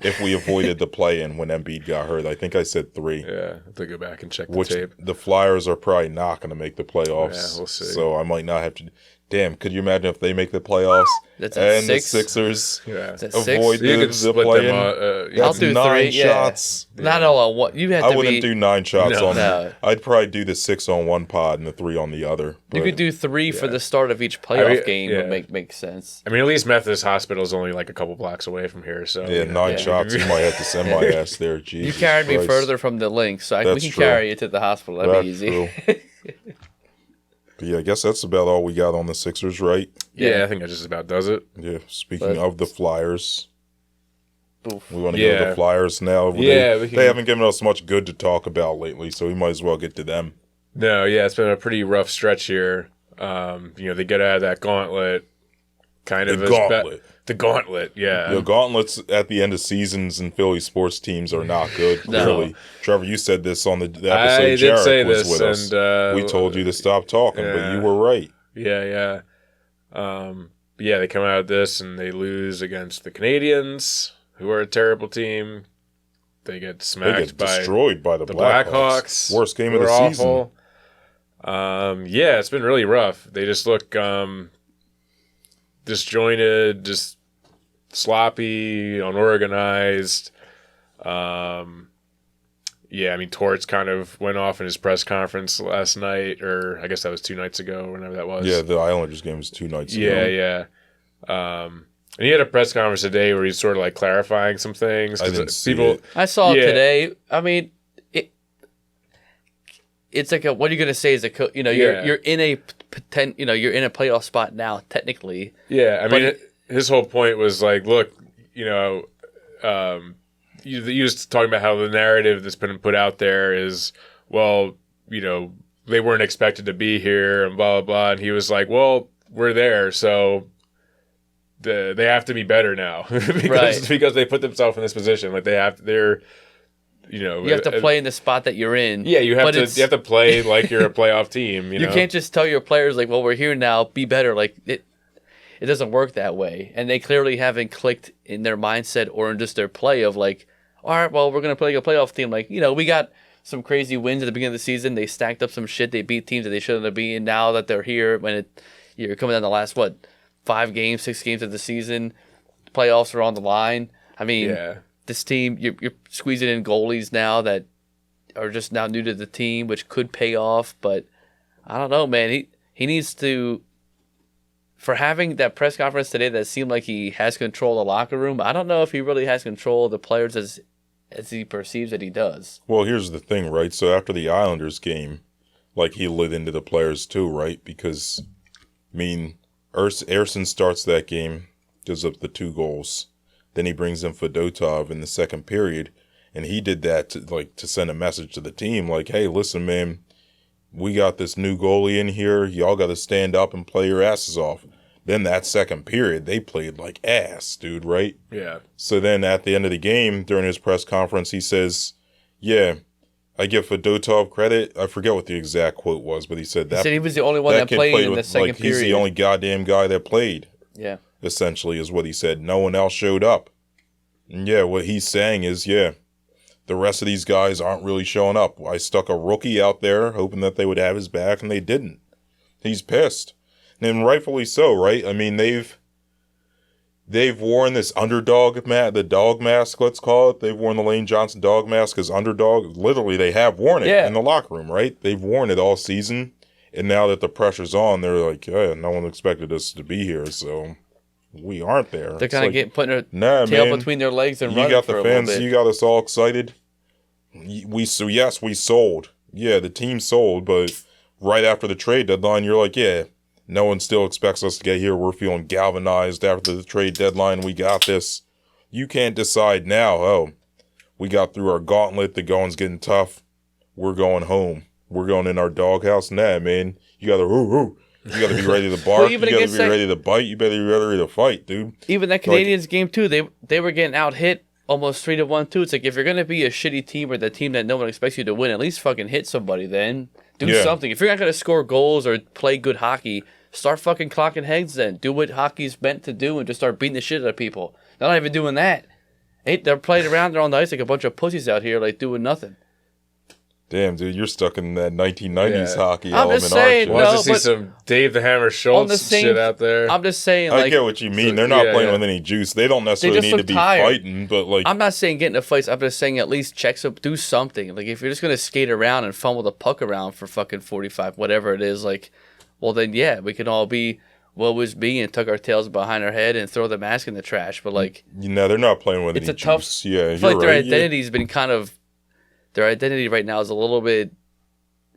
if we avoided the play-in when Embiid got hurt. I think I said 3. Yeah, I have to go back and check the tape. The Flyers are probably not going to make the playoffs. Yeah, we'll see. So I might not have to... Damn, could you imagine if they make the playoffs and 6? The Sixers avoid the play-in? I'll do 9 shots. Not all on one. You have I wouldn't do 9 shots on. No. I'd probably do the 6 on one pod and the 3 on the other. You could do 3 for the start of each playoff game. Would make sense. I mean, at least Methodist Hospital is only like a couple blocks away from here. So 9 shots. You might have to send my ass there. Jesus you carried Christ. me further from the link, so we can carry you to the hospital. That'd be easy. But yeah, I guess that's about all we got on the Sixers, right? Yeah, I think that just about does it. Yeah, speaking of the Flyers, oof. We want to go to the Flyers now. They haven't given us much good to talk about lately, so we might as well get to them. No, it's been a pretty rough stretch here. They get out of that gauntlet. The gauntlet, yeah. The gauntlets at the end of seasons in Philly sports teams are not good, clearly. No. Trevor, you said this on the episode I Jarek did was this, with us. And, we told you to stop talking, but you were right. Yeah. They come out of this and they lose against the Canadians, who are a terrible team. They get destroyed by the Blackhawks. Worst game of the season. It's been really rough. They just look disjointed, just sloppy, unorganized. Torts kind of went off in his press conference last night, or I guess that was 2 nights ago, whenever that was. Yeah, the Islanders game was 2 nights ago. Yeah. And he had a press conference today where he's sort of like clarifying some things. I didn't see it. I saw it today. I mean, it's like what are you going to say as a coach? You're in a you're in a playoff spot now, technically. Yeah, I mean, his whole point was like, look, you just talking about how the narrative that's been put out there is, well, they weren't expected to be here and blah, blah, blah. And he was like, well, we're there, so they have to be better now because they put themselves in this position. Like you have to play in the spot that you're in. Yeah, you have to play like you're a playoff team. You can't just tell your players like, well, we're here now, be better. Like it doesn't work that way. And they clearly haven't clicked in their mindset or in just their play of like, all right, well, we're gonna play like a playoff team. Like, we got some crazy wins at the beginning of the season. They stacked up some shit. They beat teams that they shouldn't have beaten. Now that they're here, you're coming down the last 5 games, 6 games of the season, playoffs are on the line. I mean, this team, you're squeezing in goalies now that are just now new to the team, which could pay off. But I don't know, man. He needs to, for having that press conference today that seemed like he has control of the locker room. I don't know if he really has control of the players as he perceives that he does. Well, here's the thing, right? So after the Islanders game, like he lit into the players too, right? Because, I mean, Ersson starts that game, gives up the 2 goals. Then he brings in Fedotov in the second period, and he did that to send a message to the team, like, hey, listen, man, we got this new goalie in here. Y'all got to stand up and play your asses off. Then that second period, they played like ass, dude, right? Yeah. So then at the end of the game, during his press conference, he says, yeah, I give Fedotov credit. I forget what the exact quote was, but he said he was the only one that played in the second period. He's the only goddamn guy that played. Yeah. Essentially is what he said. No one else showed up. And yeah, what he's saying is, the rest of these guys aren't really showing up. I stuck a rookie out there hoping that they would have his back, and they didn't. He's pissed. And rightfully so, right? I mean, they've worn this underdog the dog mask, let's call it. They've worn the Lane Johnson dog mask as underdog. Literally, they have worn it in the locker room, right? They've worn it all season. And now that the pressure's on, they're like, no one expected us to be here, so we aren't there. They're kind of putting their tail between their legs and running for a little bit. You got the fans, you got us all excited. We sold. Yeah, the team sold, but right after the trade deadline, you're like, no one still expects us to get here. We're feeling galvanized after the trade deadline. We got this. You can't decide now, we got through our gauntlet. The going's getting tough. We're going home. We're going in our doghouse. Nah, man. You got to be ready to bark. You got to be ready to bite. You better be ready to fight, dude. Even that Canadiens game, too, they were getting out-hit almost 3-1, too. It's like, if you're going to be a shitty team or the team that no one expects you to win, at least fucking hit somebody then. Do something. If you're not going to score goals or play good hockey, start fucking clocking heads then. Do what hockey's meant to do and just start beating the shit out of people. They're not even doing that. They're playing around there on the ice like a bunch of pussies out here, like doing nothing. Damn, dude, you're stuck in that 1990s hockey I'm element, just saying, aren't you? Wants to see some Dave the Hammer Schultz shit out there. I'm just saying, I get what you mean. They're not playing with any juice. They don't necessarily need to be fighting, but like... I'm not saying get into fights. I'm just saying at least do something. Like, if you're just going to skate around and fumble the puck around for fucking 45, whatever it is, like, well then, we can all be what was me and tuck our tails behind our head and throw the mask in the trash. But, like... they're not playing with any juice. It's a tough... I feel like their identity's been kind of... Their identity right now is a little bit...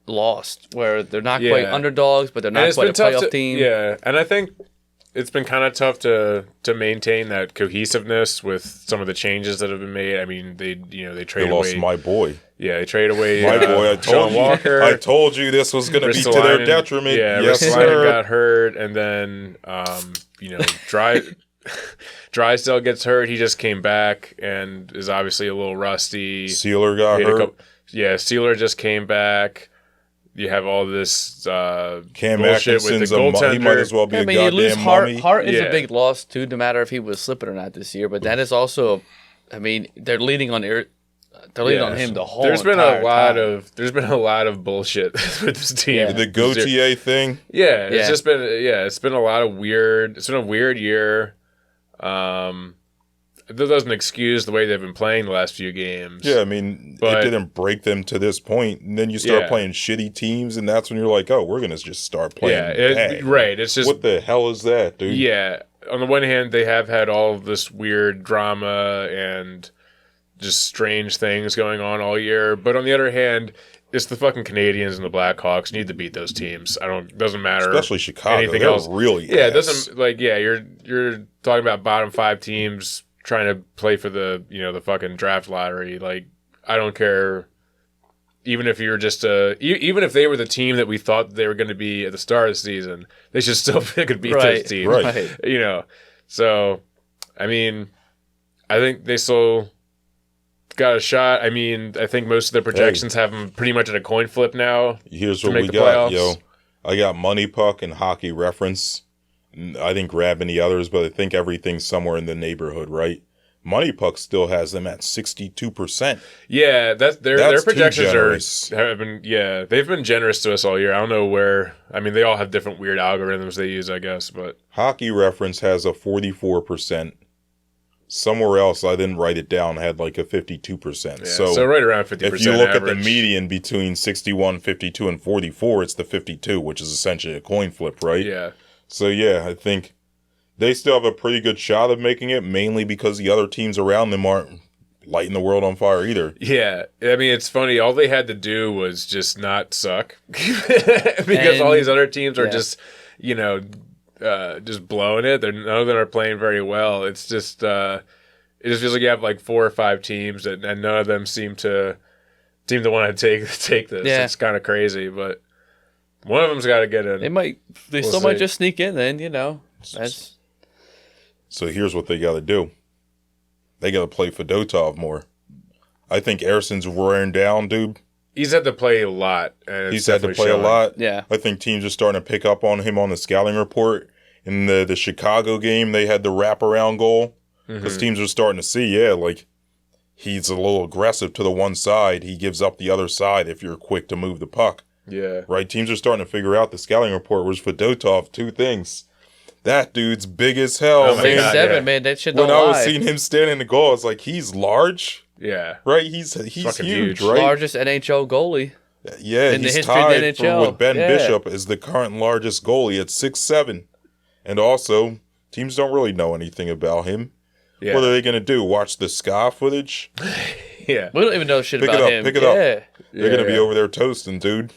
lost, where they're not quite underdogs, but they're not quite a playoff team. Yeah, and I think it's been kind of tough to maintain that cohesiveness with some of the changes that have been made. I mean, they traded away. They lost my boy. Yeah, they traded away my boy. I told Sean you. Walker. I told you this was going to be to their detriment. Yeah, yes, sir. Got hurt, and then Drysdale gets hurt. He just came back and is obviously a little rusty. Sealer got hurt. Sealer just came back. You have all this Cam bullshit with the goaltender. He might as well be a goddamn you lose mummy. Hart is a big loss too, no matter if he was slipping or not this year. But that is also, they're leaning on him the whole. There's been a lot of bullshit with this team. Yeah. The Gauthier thing. Yeah, it's just been it's been a lot of weird. It's been a weird year. That doesn't excuse the way they've been playing the last few games. Yeah, I mean, it didn't break them to this point. And then you start playing shitty teams, and that's when you're like, we're going to just start playing bad. Right. It's just... What the hell is that, dude? Yeah. On the one hand, they have had all of this weird drama and just strange things going on all year. But on the other hand, it's the fucking Canadians and the Blackhawks need to beat those teams. Doesn't matter. Especially Chicago. Anything They're else. really Yeah, it ass. doesn't you're talking about bottom 5 teams trying to play for the the fucking draft lottery. Like, I don't care. Even if you're just even if they were the team that we thought they were going to be at the start of the season, they should still could beat those teams. Right. So, I mean, I think they still got a shot. I mean, I think most of the projections have them pretty much at a coin flip now. Here's what we got, yo. I got Money Puck and Hockey Reference. I didn't grab any others, but I think everything's somewhere in the neighborhood, right? Money Puck still has them at 62%. Yeah, their projections have been they've been generous to us all year. I don't know where. I mean, they all have different weird algorithms they use, I guess. But Hockey Reference has a 44%. Somewhere else, I didn't write it down, had like a 52%. Yeah, so right around 50%. If you look average. at the median between 61, 52, and 44, it's the 52, which is essentially a coin flip, right? Yeah. So yeah, I think they still have a pretty good shot of making it, mainly because the other teams around them aren't lighting the world on fire either. Yeah. I mean, it's funny. All they had to do was just not suck. Because all these other teams are just, just blowing it. None of them are playing very well. It's just, it just feels like you have like 4 or 5 teams and none of them seem to want to take this. Yeah. It's kind of crazy, but one of them's got to get in. They still might just sneak in then, That's... So here's what they got to do. They got to play Fedotov more. I think Erson's wearing down, dude. He's had to play a lot. And He's had to play a lot. Yeah. I think teams are starting to pick up on him on the scouting report. In the Chicago game, they had the wraparound goal. Because teams are starting to see, he's a little aggressive to the one side. He gives up the other side if you're quick to move the puck. Yeah. Right? Teams are starting to figure out the scouting report was Fedotov. 2 things. That dude's big as hell, Oh my man. God, 6'7", man. That shit don't When I was lie. seeing him standing in the goal, I was like, he's large. Yeah. Right? He's fucking huge, huge. right? Largest NHL goalie. Yeah, in the he's history of the tied NHL. with Ben Yeah. Bishop as the current largest goalie at 6'7". And also, teams don't really know anything about him. Yeah. What are they going to do? Watch the Ska footage? Yeah. We don't even know shit Pick about it up, him. pick it yeah. up. They're going to be over there toasting, dude.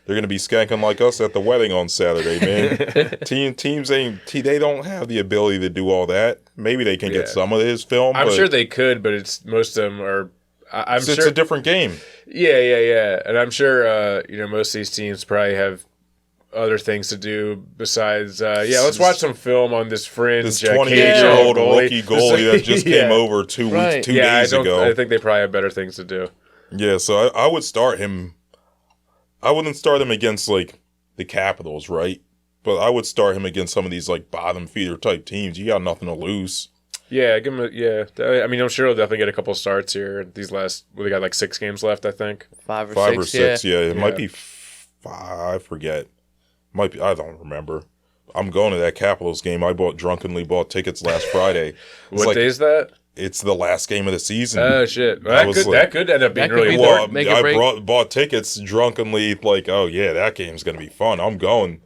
They're going to be skanking like us at the wedding on Saturday, man. Teams they don't have the ability to do all that. Maybe they can get some of his film. I'm sure they could, but it's most of them are. I'm sure it's a different game. Yeah, and I'm sure most of these teams probably have other things to do besides. Let's watch some film on this fringe. This 28-year-old rookie goalie that just came over 2 days ago. I think they probably have better things to do. Yeah, so I would start him. I wouldn't start him against like the Capitals, right? But I would start him against some of these like bottom feeder type teams. You got nothing to lose. Yeah, give him I mean, I'm sure he'll definitely get a couple starts here. These last, they got like 6 games left, I think. 5 or 6, yeah. It might be 5. I forget. Might be. I don't remember. I'm going to that Capitals game. I drunkenly bought tickets last Friday. What day is that? It's the last game of the season. Oh shit! Well, that could end up being that could really be important. I bought tickets drunkenly, like, oh yeah, that game's gonna be fun. I'm going,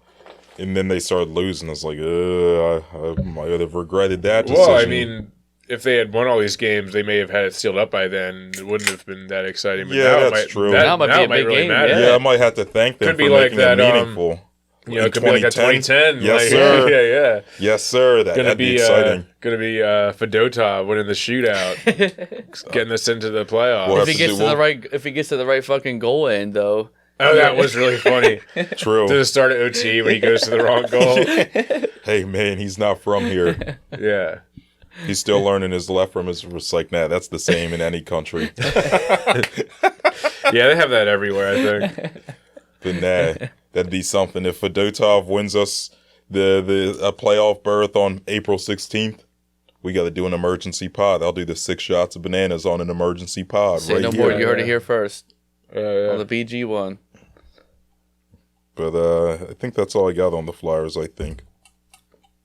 and then they started losing. I was like, I might have regretted that decision. Well, I mean, if they had won all these games, they may have had it sealed up by then. It wouldn't have been that exciting. But Yeah, now that's true. Now Now it might be a big really game, matter. yeah, I might have to thank them Could for be like making that, it meaningful. It could be like a 2010. Yes, like, sir. Yeah. Yes, sir. That'd be exciting. Gonna be Fedotov winning the shootout, getting us into the playoffs. Well, If he gets to the right fucking goal end though. Oh, that was really funny. True. To the start of OT when he goes to the wrong goal. Hey, man, he's not from here. Yeah. He's still learning his left from his. It's like, nah, that's the same in any country. Yeah, they have that everywhere, I think. But nah, that'd be something. If Fedotov wins us a playoff berth on April 16th, we got to do an emergency pod. I'll do the 6 shots of bananas on an emergency pod. Say right no here. more. You heard it here first. Yeah. On the BG one. But I think that's all I got on the Flyers, I think.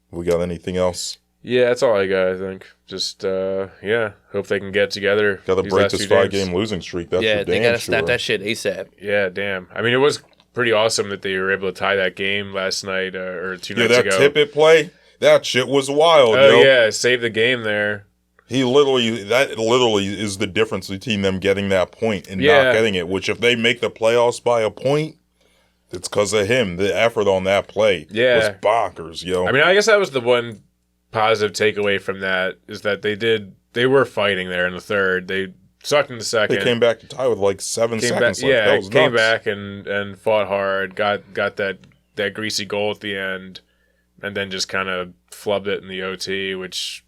We got anything else? Yeah, that's all I got, I think. Just, hope they can get together. Got to these break last this few 5-game losing streak. That's Yeah, for they damn gotta sure. snap that shit ASAP. Yeah, damn. I mean, it was pretty awesome that they were able to tie that game last night or 2 Yeah, nights that ago. Tippett play, that shit was wild, Oh, yo. yeah, save the game there. That literally is the difference between them getting that point and not getting it. Which if they make the playoffs by a point, it's because of him. The effort on that play was bonkers, yo. I mean, I guess that was the one positive takeaway from that is that they were fighting there in the third. They sucked in the second. They came back to tie with like 7 seconds left. Yeah, came nuts. back and fought hard. Got that greasy goal at the end, and then just kind of flubbed it in the OT, which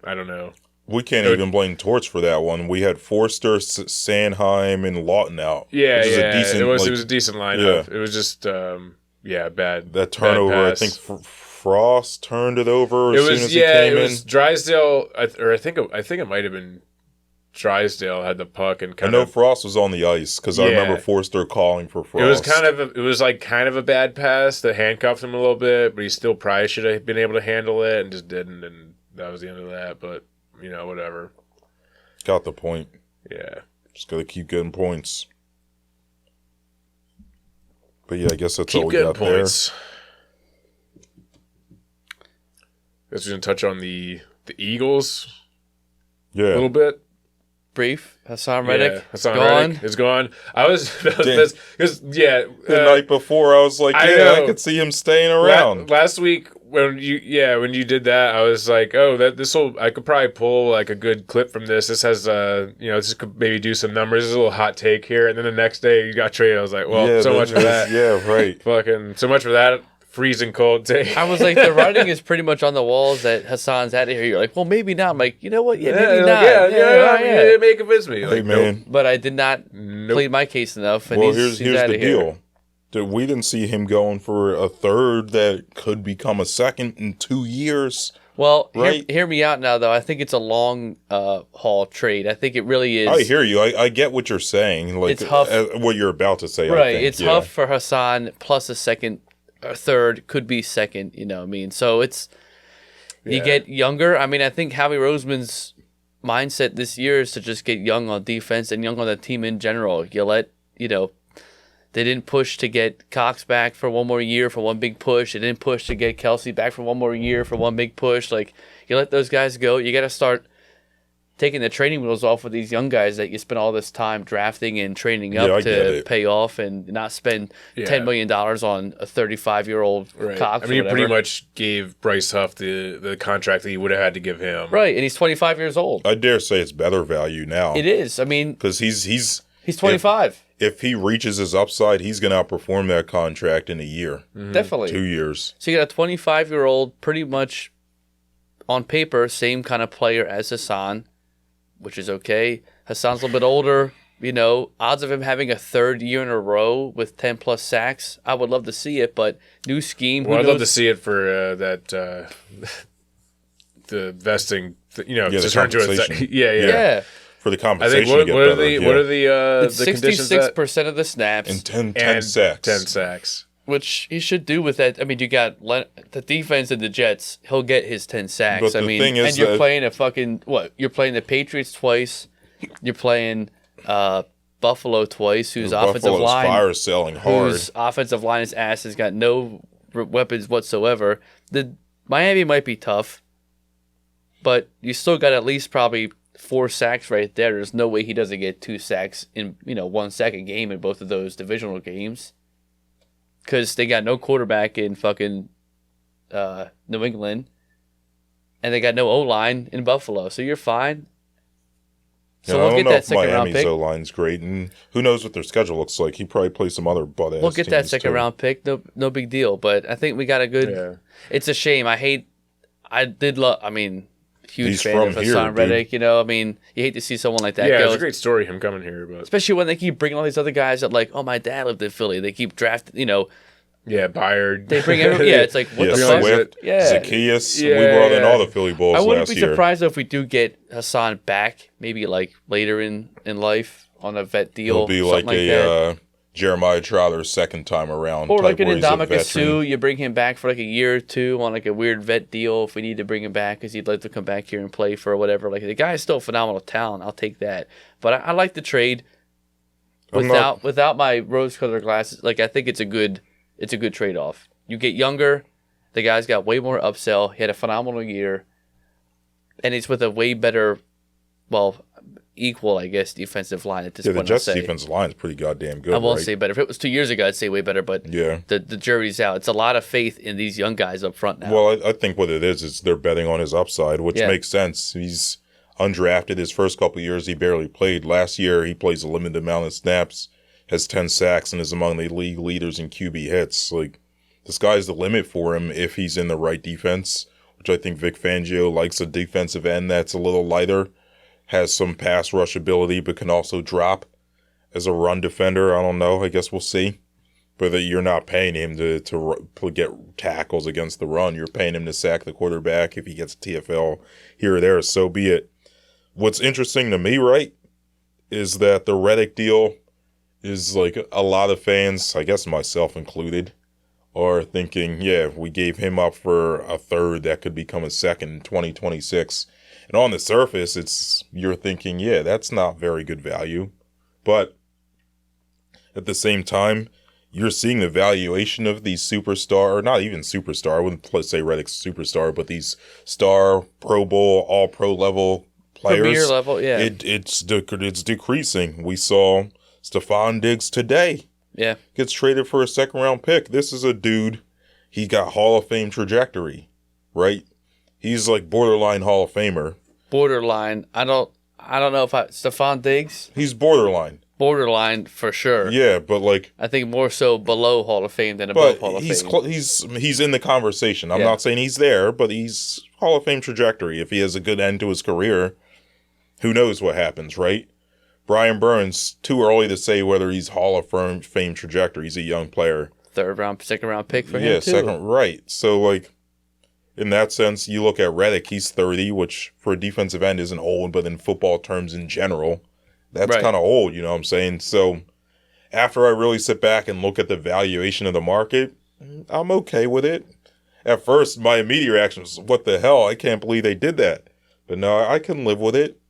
I don't know. We can't even blame Torch for that one. We had Forster, Sanheim, and Lawton out. Yeah, it was a decent lineup. Yeah. It was just bad. That turnover, bad I think Frost turned it over as soon as he came in. It was Drysdale, I think it might have been Drysdale had the puck and I know Frost was on the ice because I remember Forster calling for Frost. It was kind of a bad pass that handcuffed him a little bit, but he still probably should have been able to handle it and just didn't, and that was the end of that. But whatever. Got the point. Yeah. Just got to keep getting points. But yeah, I guess that's all we got points. Guess we're going to touch on the Eagles a little bit. Brief. Hasson Reddick. Yeah, Hasson Reddick is gone. I was because the night before I was like, I could see him staying around. Last week when you did that, I was like, oh, I could probably pull like a good clip from this. This has this could maybe do some numbers. This is a little hot take here, and then the next day you got traded. I was like, well, so much for that. Yeah, right. Fucking so much for that. Freezing cold take. I was like, the writing is pretty much on the walls that Hasson's out of here. You're like, well, maybe not. I'm like, you know what? Yeah, maybe not. It may convince me. Hey, man. Nope. But I did not plead my case enough. And here's the deal. We didn't see him going for a third that could become a second in 2 years. Well, hear me out now, though. I think it's a long haul trade. I think it really is. I hear you. I get what you're saying. Like, it's huff. What you're about to say. Right. It's huff for Hasson plus a second. A third could be second, so it's you get younger. I mean, I think Howie Roseman's mindset this year is to just get young on defense and young on the team in general. You let they didn't push to get Cox back for one more year for one big push. They didn't push to get Kelsey back for one more year for one big push. Like, you let those guys go. You got to start taking the training wheels off with these young guys that you spend all this time drafting and training up to pay off and not spend $10 million on a 35-year-old Cox. I mean, you pretty much gave Bryce Huff the contract that you would have had to give him. Right, and he's 25 years old. I dare say it's better value now. It is. I mean, because he's 25. If he reaches his upside, he's going to outperform that contract in a year. Mm-hmm. Definitely. 2 years. So you got a 25-year-old, pretty much on paper, same kind of player as Hasson, which is okay. Hasson's a little bit older. Odds of him having a third year in a row with 10-plus sacks, I would love to see it, but new scheme. Well, I'd love to see it for the vesting, to turn to a yeah. For the compensation, I think what are the it's conditions? 66% of the snaps and 10 sacks. 10 sacks. Which he should do with that. I mean, you got the defense of the Jets. He'll get his 10 sacks. But the thing is, and you're playing You're playing the Patriots twice. You're playing Buffalo twice, whose offensive line fire selling hard. Whose offensive line is ass. Has got no weapons whatsoever. The Miami might be tough, but you still got at least probably 4 sacks right there. There's no way he doesn't get 2 sacks in 1 sack a game in both of those divisional games. Because they got no quarterback in fucking New England. And they got no O-line in Buffalo. So you're fine. So we'll get that second round pick. Miami's O-line's great. And who knows what their schedule looks like. He probably plays some other butt-ass We'll get that second too. Round pick. No big deal. But I think we got a good... Yeah. It's a shame. Huge fan of Hasson Reddick, you hate to see someone like that go. Yeah, it's a great story, him coming here. But especially when they keep bringing all these other guys that my dad lived in Philly. They keep drafting, Yeah, Byard. They bring everyone. Yeah, it's like, what the fuck? Swift, Zacchaeus. We brought in all the Philly Bulls last year. I wouldn't be surprised if we do get Hasson back, maybe later in life on a vet deal. It'll be like a Jeremiah Troutter's second time around. Or like an Ndamukong Suh, you bring him back for a year or two on a weird vet deal if we need to bring him back because he'd like to come back here and play for whatever. The guy is still phenomenal talent. I'll take that. But I like the trade without my rose-colored glasses. I think it's a good trade-off. You get younger. The guy's got way more upsell. He had a phenomenal year. and it's with a way better, equal, I guess, defensive line at this point. The Jets' defensive line is pretty goddamn good. I won't say better. If it was 2 years ago, I'd say way better. But the jury's out. It's a lot of faith in these young guys up front now. Well, I think what it is they're betting on his upside, which makes sense. He's undrafted. His first couple of years, he barely played. Last year, he plays a limited amount of snaps, has 10 sacks, and is among the league leaders in QB hits. Like, the sky's the limit for him if he's in the right defense, which I think Vic Fangio likes a defensive end that's a little lighter, has some pass rush ability, but can also drop as a run defender. I don't know. I guess we'll see. But that you're not paying him to get tackles against the run. You're paying him to sack the quarterback. If he gets a TFL here or there, so be it. What's interesting to me, right, is that the Reddick deal is like a lot of fans, I guess myself included, are thinking, we gave him up for a third that could become a second in 2026. And on the surface, you're thinking, that's not very good value. But at the same time, you're seeing the valuation of these superstar, or not even superstar, I wouldn't say Reddick's superstar, but these star, Pro Bowl, all-pro level players. Premier level, yeah. It's decreasing. We saw Stephon Diggs today. Yeah. Gets traded for a second-round pick. This is a dude, he got Hall of Fame trajectory, right? He's like borderline Hall of Famer. Borderline. I don't know if Stephon Diggs. He's borderline. Borderline for sure. Yeah, but like I think more so below Hall of Fame than above Hall of Fame. He's in the conversation. I'm not saying he's there, but he's Hall of Fame trajectory. If he has a good end to his career, who knows what happens, right? Brian Burns, too early to say whether he's Hall of Fame trajectory. He's a young player. Second round pick for him too. Second, right. So like, in that sense, you look at Reddick, he's 30, which for a defensive end isn't old, but in football terms in general, that's kind of old, you know what I'm saying? So after I really sit back and look at the valuation of the market, I'm okay with it. At first, my immediate reaction was, what the hell? I can't believe they did that. But no, I can live with it.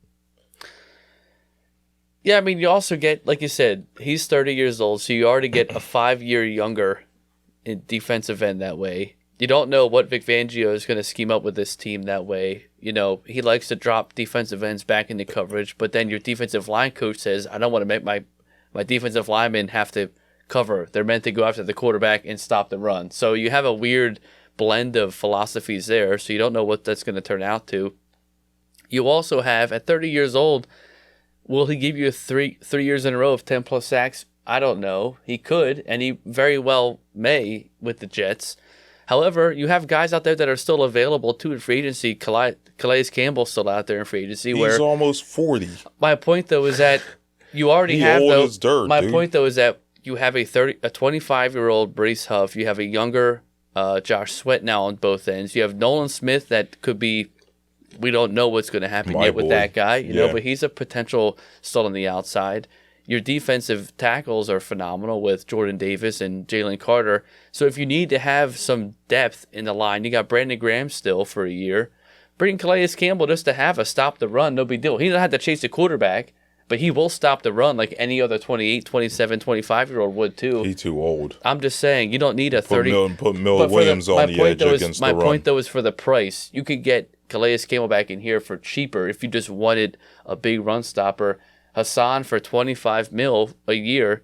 Yeah, I mean, you also get, like you said, he's 30 years old, so you already get a 5-year younger in defensive end that way. You don't know what Vic Fangio is going to scheme up with this team that way. You know, he likes to drop defensive ends back into coverage, but then your defensive line coach says, I don't want to make my defensive linemen have to cover. They're meant to go after the quarterback and stop the run. So you have a weird blend of philosophies there, so you don't know what that's going to turn out to. You also have, at 30 years old, will he give you 3 years in a row of 10-plus sacks? I don't know. He could, and he very well may with the Jets. However, you have guys out there that are still available too in free agency. Calais Campbell's still out there in free agency. He's almost 40. My point, though, is that you already have old those. as dirt, my dude. point, though, is that you have a 25-year-old Brace Huff. You have a younger Josh Sweat now on both ends. You have Nolan Smith that could be. We don't know what's going to happen yet with that guy, you know, but he's a potential still on the outside. Your defensive tackles are phenomenal with Jordan Davis and Jalen Carter. So if you need to have some depth in the line, you got Brandon Graham still for a year. Bring Calais Campbell just to have a stop the run, no big deal. He doesn't have to chase the quarterback, but he will stop the run like any other 28, 27, 25-year-old would too. He's too old. I'm just saying, you don't need a 30... Put Miller Williams on the edge against the run. My point, though, is for the price. You could get Calais Campbell back in here for cheaper if you just wanted a big run stopper. Hasson for $25 million a year.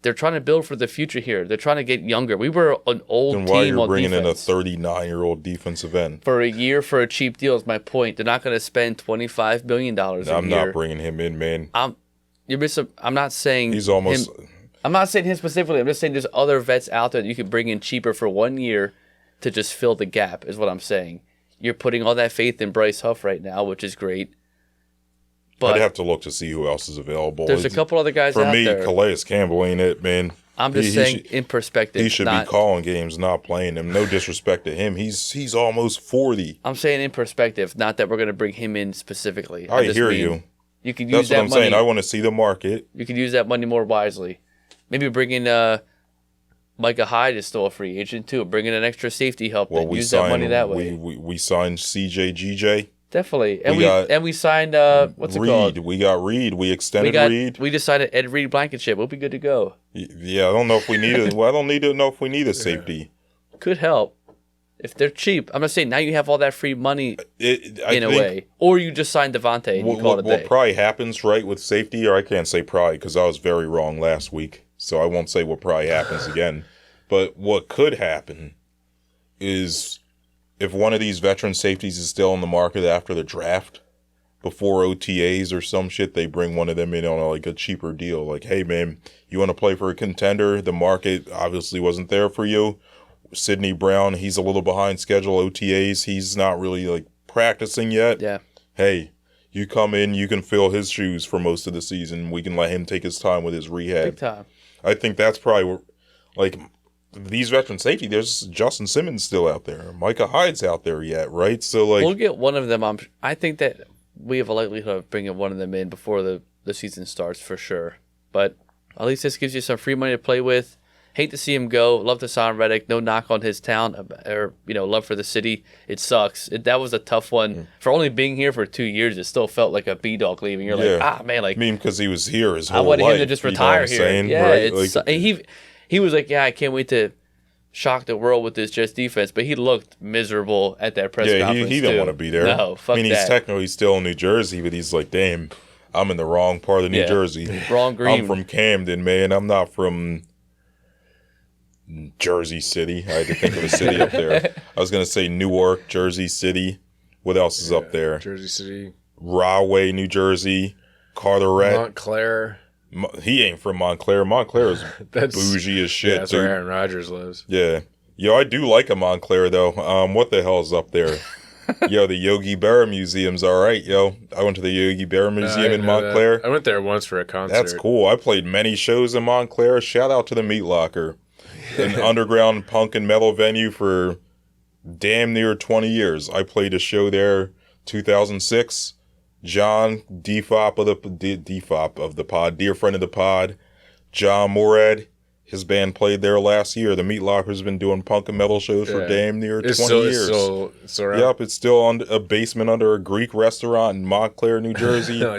They're trying to build for the future here. They're trying to get younger. We were an old team on defense. Then why you're bringing in a 39-year-old defensive end? For a year for a cheap deal is my point. They're not going to spend $25 million a year. I'm not bringing him in, man. I'm not saying he's almost. I'm not saying him specifically. I'm just saying there's other vets out there that you can bring in cheaper for 1 year to just fill the gap. Is what I'm saying. You're putting all that faith in Bryce Huff right now, which is great. But I'd have to look to see who else is available. There's a couple other guys out there. For me, Calais Campbell ain't it, man. I'm just saying in perspective. He should be calling games, not playing them. No disrespect to him. He's almost 40. I'm saying in perspective, not that we're going to bring him in specifically. I hear you. You could use That's what I'm saying. I want to see the market. You could use that money more wisely. Maybe bring in Micah Hyde is still a free agent too. Bring in an extra safety help. Well, use that money that way. We signed CJ Definitely. And we signed what's Reed. it called? We got Reed. We extended Reed. We decided Ed Reed Blankenship. We'll be good to go. Yeah, I don't know if we need it. Well, I don't need to know if we need a safety. Could help. if they're cheap, I'm not saying now you have all that free money I in a think way, or you just signed Devontae and you call it a day. What probably happens, right, with safety, or I can't say probably because I was very wrong last week, so I won't say what probably happens again. But what could happen is if one of these veteran safeties is still on the market after the draft, before OTAs or some shit, they bring one of them in on like a cheaper deal. Like, hey man, you want to play for a contender? The market obviously wasn't there for you. Sidney Brown, he's a little behind schedule. OTAs, he's not really like practicing yet. Yeah. Hey, you come in, you can fill his shoes for most of the season. We can let him take his time with his rehab. Big time. I think that's probably like these veteran safety. There's Justin Simmons still out there. Micah Hyde's out there yet, right? So like We'll get one of them. I think that we have a likelihood of bringing one of them in before the season starts for sure. But at least this gives you some free money to play with. Hate to see him go. Love Hasson Reddick. No knock on his talent or love for the city. It sucks. That was a tough one. For only being here for 2 years, it still felt like a B-dog leaving. You're like, man, like I mean, because he was here his whole I wanted life. him to just retire here. Saying? Yeah, Right? he was like, I can't wait to shock the world with this Jets defense, but he looked miserable at that press conference. He don't want to be there. No, fuck I mean, that. he's technically still in New Jersey, but he's like, damn, I'm in the wrong part of New Jersey. Wrong green. I'm from Camden, man. I'm not from Jersey City. I had to think of a city up there. I was going to say Newark, Jersey City. What else is up there? Jersey City. Rahway, New Jersey. Carteret. Montclair. He ain't from Montclair. Montclair is bougie as shit, that's dude. where Aaron Rodgers lives. Yeah. Yo, I do like a Montclair, though. What the hell's up there? Yo, the Yogi Berra Museum's all right, yo. I went to the Yogi Berra Museum in Montclair. I went there once for a concert. That's cool. I played many shows in Montclair. Shout out to the Meat Locker, an underground punk and metal venue for damn near 20 years. I played a show there 2006. John, DFOP of the pod, dear friend of the pod, John Morad, his band played there last year. The Meat Locker's been doing punk and metal shows for damn near 20 years. It's still around? Yep, it's still on a basement under a Greek restaurant in Montclair, New Jersey. Oh,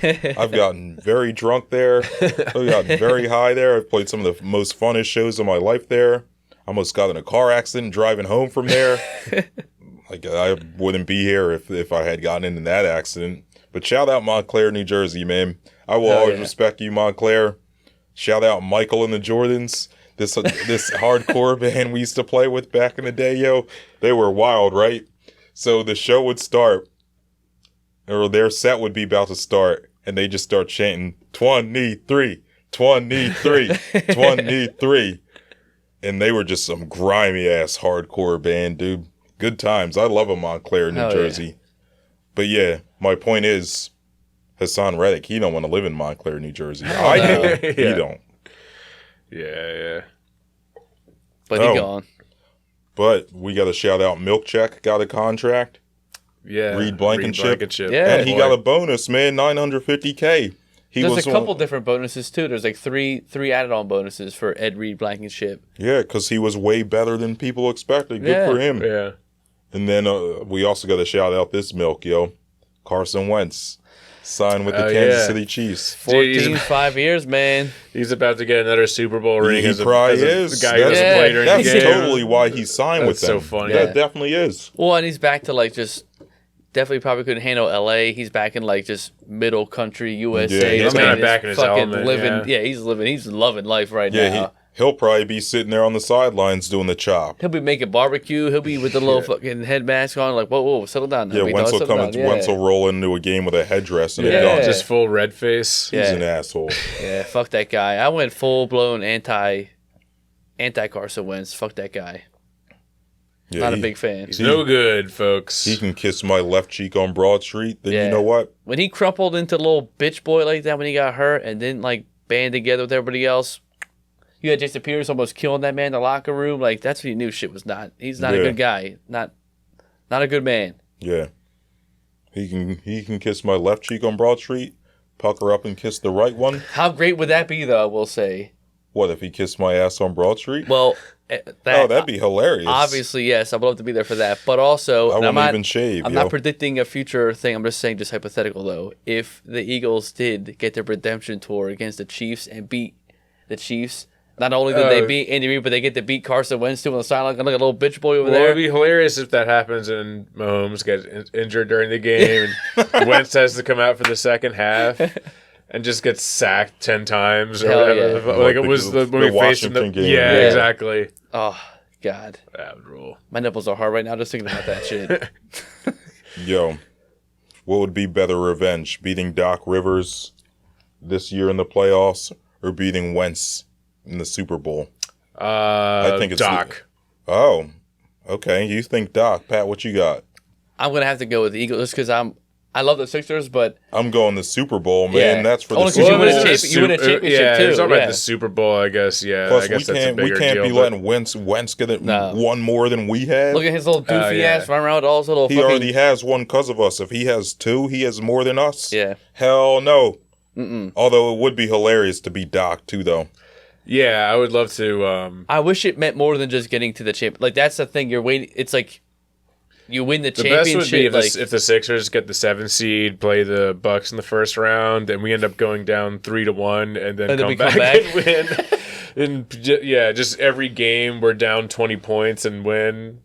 yeah. I've gotten very drunk there. I've gotten very high there. I've played some of the most funnest shows of my life there. I almost got in a car accident driving home from there. Like, I wouldn't be here if I had gotten into that accident. But shout out Montclair, New Jersey, man. I will always respect you, Montclair. Shout out Michael and the Jordans. This hardcore band we used to play with back in the day, yo. They were wild, right? So the show would start, or their set would be about to start, and they just start chanting, 23, 23, 23. And they were just some grimy-ass hardcore band, dude. Good times. I love a Montclair, New Jersey. Yeah. But yeah, my point is, Hasson Reddick, he don't want to live in Montclair, New Jersey. I do. He don't. Yeah. But he gone. But we got to shout out Milkcheck got a contract. Yeah. Reed Blankenship. Yeah. And he got a bonus, man, $950K. There's a couple different bonuses, too. There's like three added-on bonuses for Ed Reed Blankenship. Yeah, because he was way better than people expected. Good for him. Yeah. And then we also got to shout out this milk, yo. Carson Wentz signed with the Kansas City Chiefs. 5 years, man. He's about to get another Super Bowl ring. He probably is. The guy who hasn't played during the game. That's totally why he signed with them. That's so funny. That definitely is. Well, and he's back to like just definitely probably couldn't handle LA. He's back in like just middle country USA. Yeah, he's kind of back in his element. Living, he's loving life right now. He'll probably be sitting there on the sidelines doing the chop. He'll be making barbecue. He'll be with the little fucking head mask on, like, whoa, settle down. Yeah, Wentz will roll into a game with a headdress and a gun. Just full red face. He's an asshole. Yeah, fuck that guy. I went full-blown anti Carson Wentz. Fuck that guy. Yeah, not a big fan. He's no good, folks. He can kiss my left cheek on Broad Street. Then you know what? When he crumpled into a little bitch boy like that when he got hurt and didn't, like, band together with everybody else, you had Jason Pierce almost killing that man in the locker room. Like, that's when you knew shit was not. He's not a good guy. Not a good man. Yeah. He can kiss my left cheek on Broad Street, pucker up and kiss the right one. How great would that be, though, I will say? What, if he kissed my ass on Broad Street? Well, that'd be hilarious. Obviously, yes. I would love to be there for that. But also, I wouldn't even shave. I'm not predicting a future thing. I'm just saying, just hypothetical, though. If the Eagles did get their redemption tour against the Chiefs and beat the Chiefs, Not only did they beat Andy Reid, but they get to beat Carson Wentz too on the sideline. Look at a little bitch boy over there. It would be hilarious if that happens and Mahomes gets injured during the game and Wentz has to come out for the second half and just gets sacked 10 times or whatever. Yeah. Like it was when we faced Washington game. Yeah, exactly. Oh, God. That would rule. My nipples are hard right now just thinking about that shit. Yo, what would be better revenge? Beating Doc Rivers this year in the playoffs or beating Wentz in the Super Bowl? I think it's Doc. Oh, okay. You think Doc. Pat, what you got? I'm going to have to go with the Eagles just because I love the Sixers, but... I'm going the Super Bowl, man. Yeah. That's for Only the Super Bowl. you win a championship, too. It's all about the Super Bowl, I guess. Yeah, Plus, I guess we can't be letting Wentz get it one more than we have. Look at his little doofy ass run around with all his little He already has one because of us. If he has two, he has more than us. Yeah. Hell no. Although it would be hilarious to be Doc, too, though. Yeah, I would love to... I wish it meant more than just getting to the champ. Like, that's the thing. You're waiting... It's like... You win the championship. Best would be if the Sixers get the 7th seed, play the Bucks in the first round, and we end up going down 3-1, and then come back and win. And just every game we're down 20 points and win.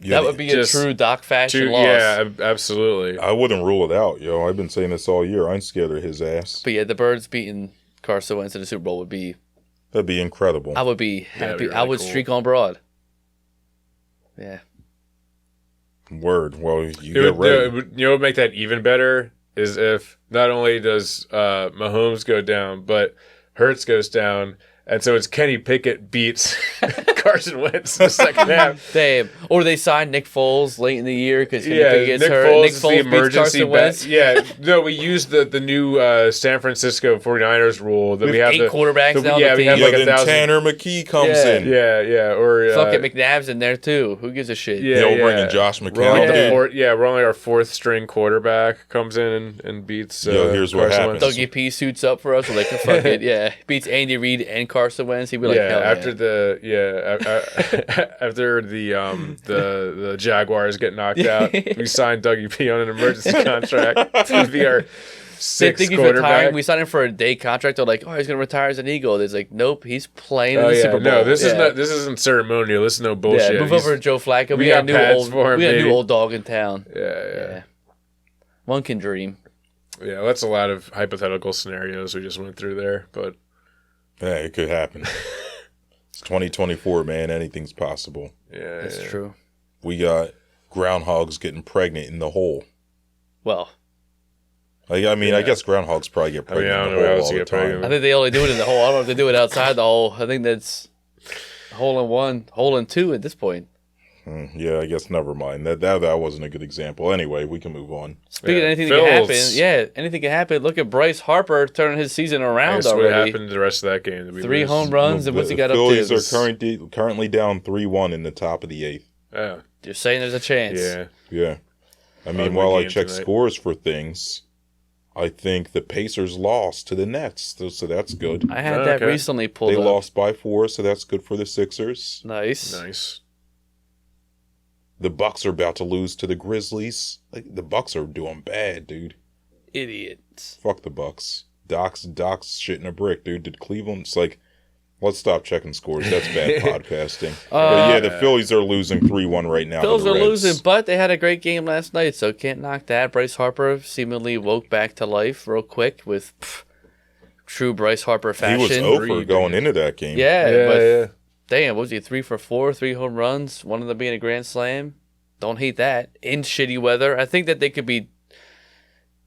Yeah, that would be a true Doc fashion loss. Yeah, absolutely. I wouldn't rule it out, yo. I've been saying this all year. I'm scared of his ass. But yeah, the Birds beating Carson Wentz in the Super Bowl would be... That'd be incredible. I would be happy. Really I would streak on broad. Yeah. Word. Well, you get ready. You know what would make that even better is if not only does Mahomes go down, but Hurts goes down, and so it's Kenny Pickett beats Carson Wentz in the second half. Damn. Or they sign Nick Foles late in the year because Kenny Pickett gets Nick hurt. Foles Nick is Foles the beats emergency Carson Wentz. Yeah, no, we used the new San Francisco 49ers rule that we have 8 quarterbacks now on the we team. have Yeah, like then 1,000. Tanner McKee comes in. Yeah, or Fuck it, McNabb's in there too. Who gives a shit? They'll bring in Josh We're McCown. only our 4th string quarterback comes in and beats. Here's what Carson happens. Wentz. Dougie P suits up for us. We're like, fuck it. Yeah. Beats Andy Reid and Carson Wentz. He'd be like, hell after yeah. after the Jaguars get knocked out, we signed Dougie P on an emergency contract to be our 6th quarterback. We signed him for a day contract. They're like, oh, he's gonna retire as an Eagle. It's like, nope, he's playing in the Super Bowl. No, this isn't ceremonial. This is no bullshit. Yeah, move over to Joe Flacco. We got a new old dog in town. Yeah. One can dream. Yeah, that's a lot of hypothetical scenarios we just went through there, but Yeah, it could happen. It's 2024, man. Anything's possible. Yeah, That's true. We got groundhogs getting pregnant in the hole. Well, I guess groundhogs probably get pregnant I don't in know the how hole else all to the get pregnant. time. I think they only do it in the hole. I don't know if they do it outside the hole. I think that's hole in one, hole in two at this point. Yeah, I guess never mind. That wasn't a good example. Anyway, we can move on. Speaking of anything that can happen, anything can happen. Look at Bryce Harper turning his season around already. What happened to the rest of that game? 3 home runs, and what's he got up to? The Phillies are currently down 3-1 in the top of the 8th. Yeah. You're saying there's a chance. Yeah. I mean, while I check scores for things, I think the Pacers lost to the Nets, so that's good. I had that recently pulled up. They lost by 4, so that's good for the Sixers. Nice. The Bucks are about to lose to the Grizzlies. The Bucks are doing bad, dude. Idiots. Fuck the Bucks. Doc's shitting a brick, dude. Did Cleveland? It's like, let's stop checking scores. That's bad podcasting. But yeah, the Phillies are losing 3-1 right now. Phillies are losing, but they had a great game last night, so can't knock that. Bryce Harper seemingly woke back to life real quick with true Bryce Harper fashion. He was over going into that game. Yeah. Damn, what was he, 3 for 4, 3 home runs, one of them being a grand slam? Don't hate that. In shitty weather. I think that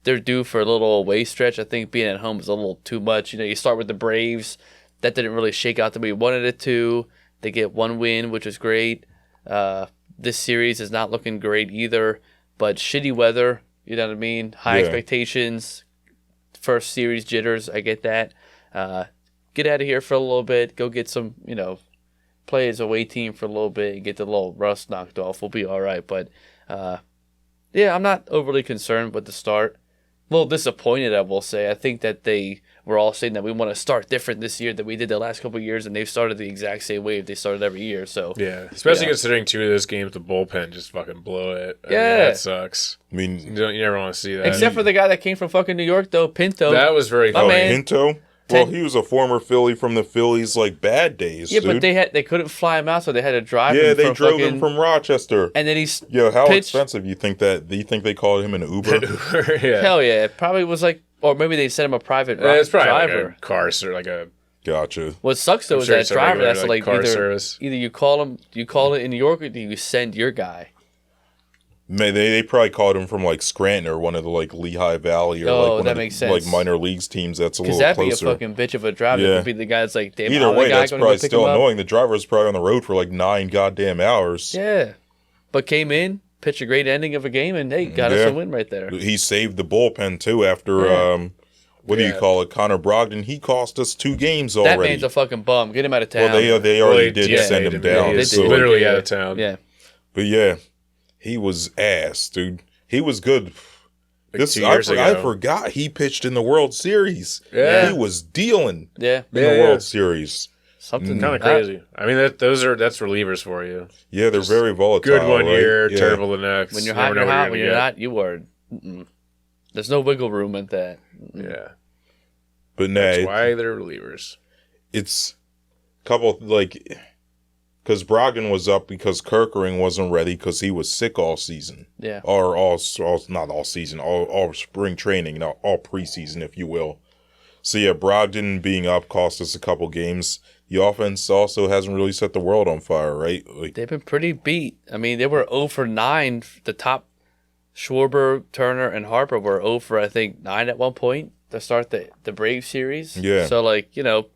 they're due for a little away stretch. I think being at home is a little too much. You start with the Braves. That didn't really shake out the way we wanted it to. They get 1 win, which is great. This series is not looking great either, but shitty weather, you know what I mean? High expectations, first series jitters, I get that. Get out of here for a little bit, go get some, play as away team for a little bit and get the little rust knocked off. We'll be all right. But, I'm not overly concerned with the start. A little disappointed, I will say. I think that they were all saying that we want to start different this year than we did the last couple of years, and they've started the exact same way they started every year. So especially considering 2 of those games, the bullpen just fucking blow it. I mean, that sucks. I mean, you never want to see that. Except for the guy that came from fucking New York, though, Pinto. That was very funny. Pinto? Well, he was a former Philly from the Phillies, like, bad days, Yeah, dude. but they couldn't fly him out, so they had to drive him. Yeah, they drove him from Rochester. And then he's how pitched. expensive you think that? Do you think they called him an Uber? Yeah. Hell yeah, it probably was like, or maybe they sent him a private It's probably driver. like a car, like a. Gotcha. What sucks though I'm is sure that it's a driver. regular, That's like, car service. either you call it in New York, or do you send your guy? They probably called him from like Scranton or one of the like Lehigh Valley or Oh, like one that of the, makes sense. like minor leagues teams that's a Because little that'd closer. be a fucking bitch of a driver. Yeah. It could be the guy that's like, damn, Either I'm the way, guy that's gonna probably go pick still him up. annoying. The driver was probably on the road for like 9 goddamn hours. Yeah, but came in, pitched a great ending of a game, and hey, got us a win right there. He saved the bullpen too after what do you call it? Connor Brogdon. He cost us 2 games already. That man's a fucking bum. Get him out of town. Well, they already did send him down. He's So, literally out of town. Yeah. but yeah, he was ass, dude. He was good. Like 2 years ago. I forgot he pitched in the World Series. Yeah. He was dealing Yeah. in the World Series. Something Kind of crazy. I mean, that's relievers for you. Yeah, they're very volatile. Good one right? year, Yeah. terrible the next. When you're Never hot, know you're what hot. gonna When you're get. not, you are. Mm-mm. There's no wiggle room at that. Yeah, But nah, that's why they're relievers. it's a couple like because Brogdon was up because Kerkering wasn't ready because he was sick all season. Yeah. Or not all season, all spring training, not all preseason, if you will. So yeah, Brogdon being up cost us a couple games. The offense also hasn't really set the world on fire, right? Like, They've been pretty beat. I mean, they were 0 for 9. The top, Schwarber, Turner, and Harper were 0 for, I think, 9 at one point to start the Braves series. Yeah. So, like, you know.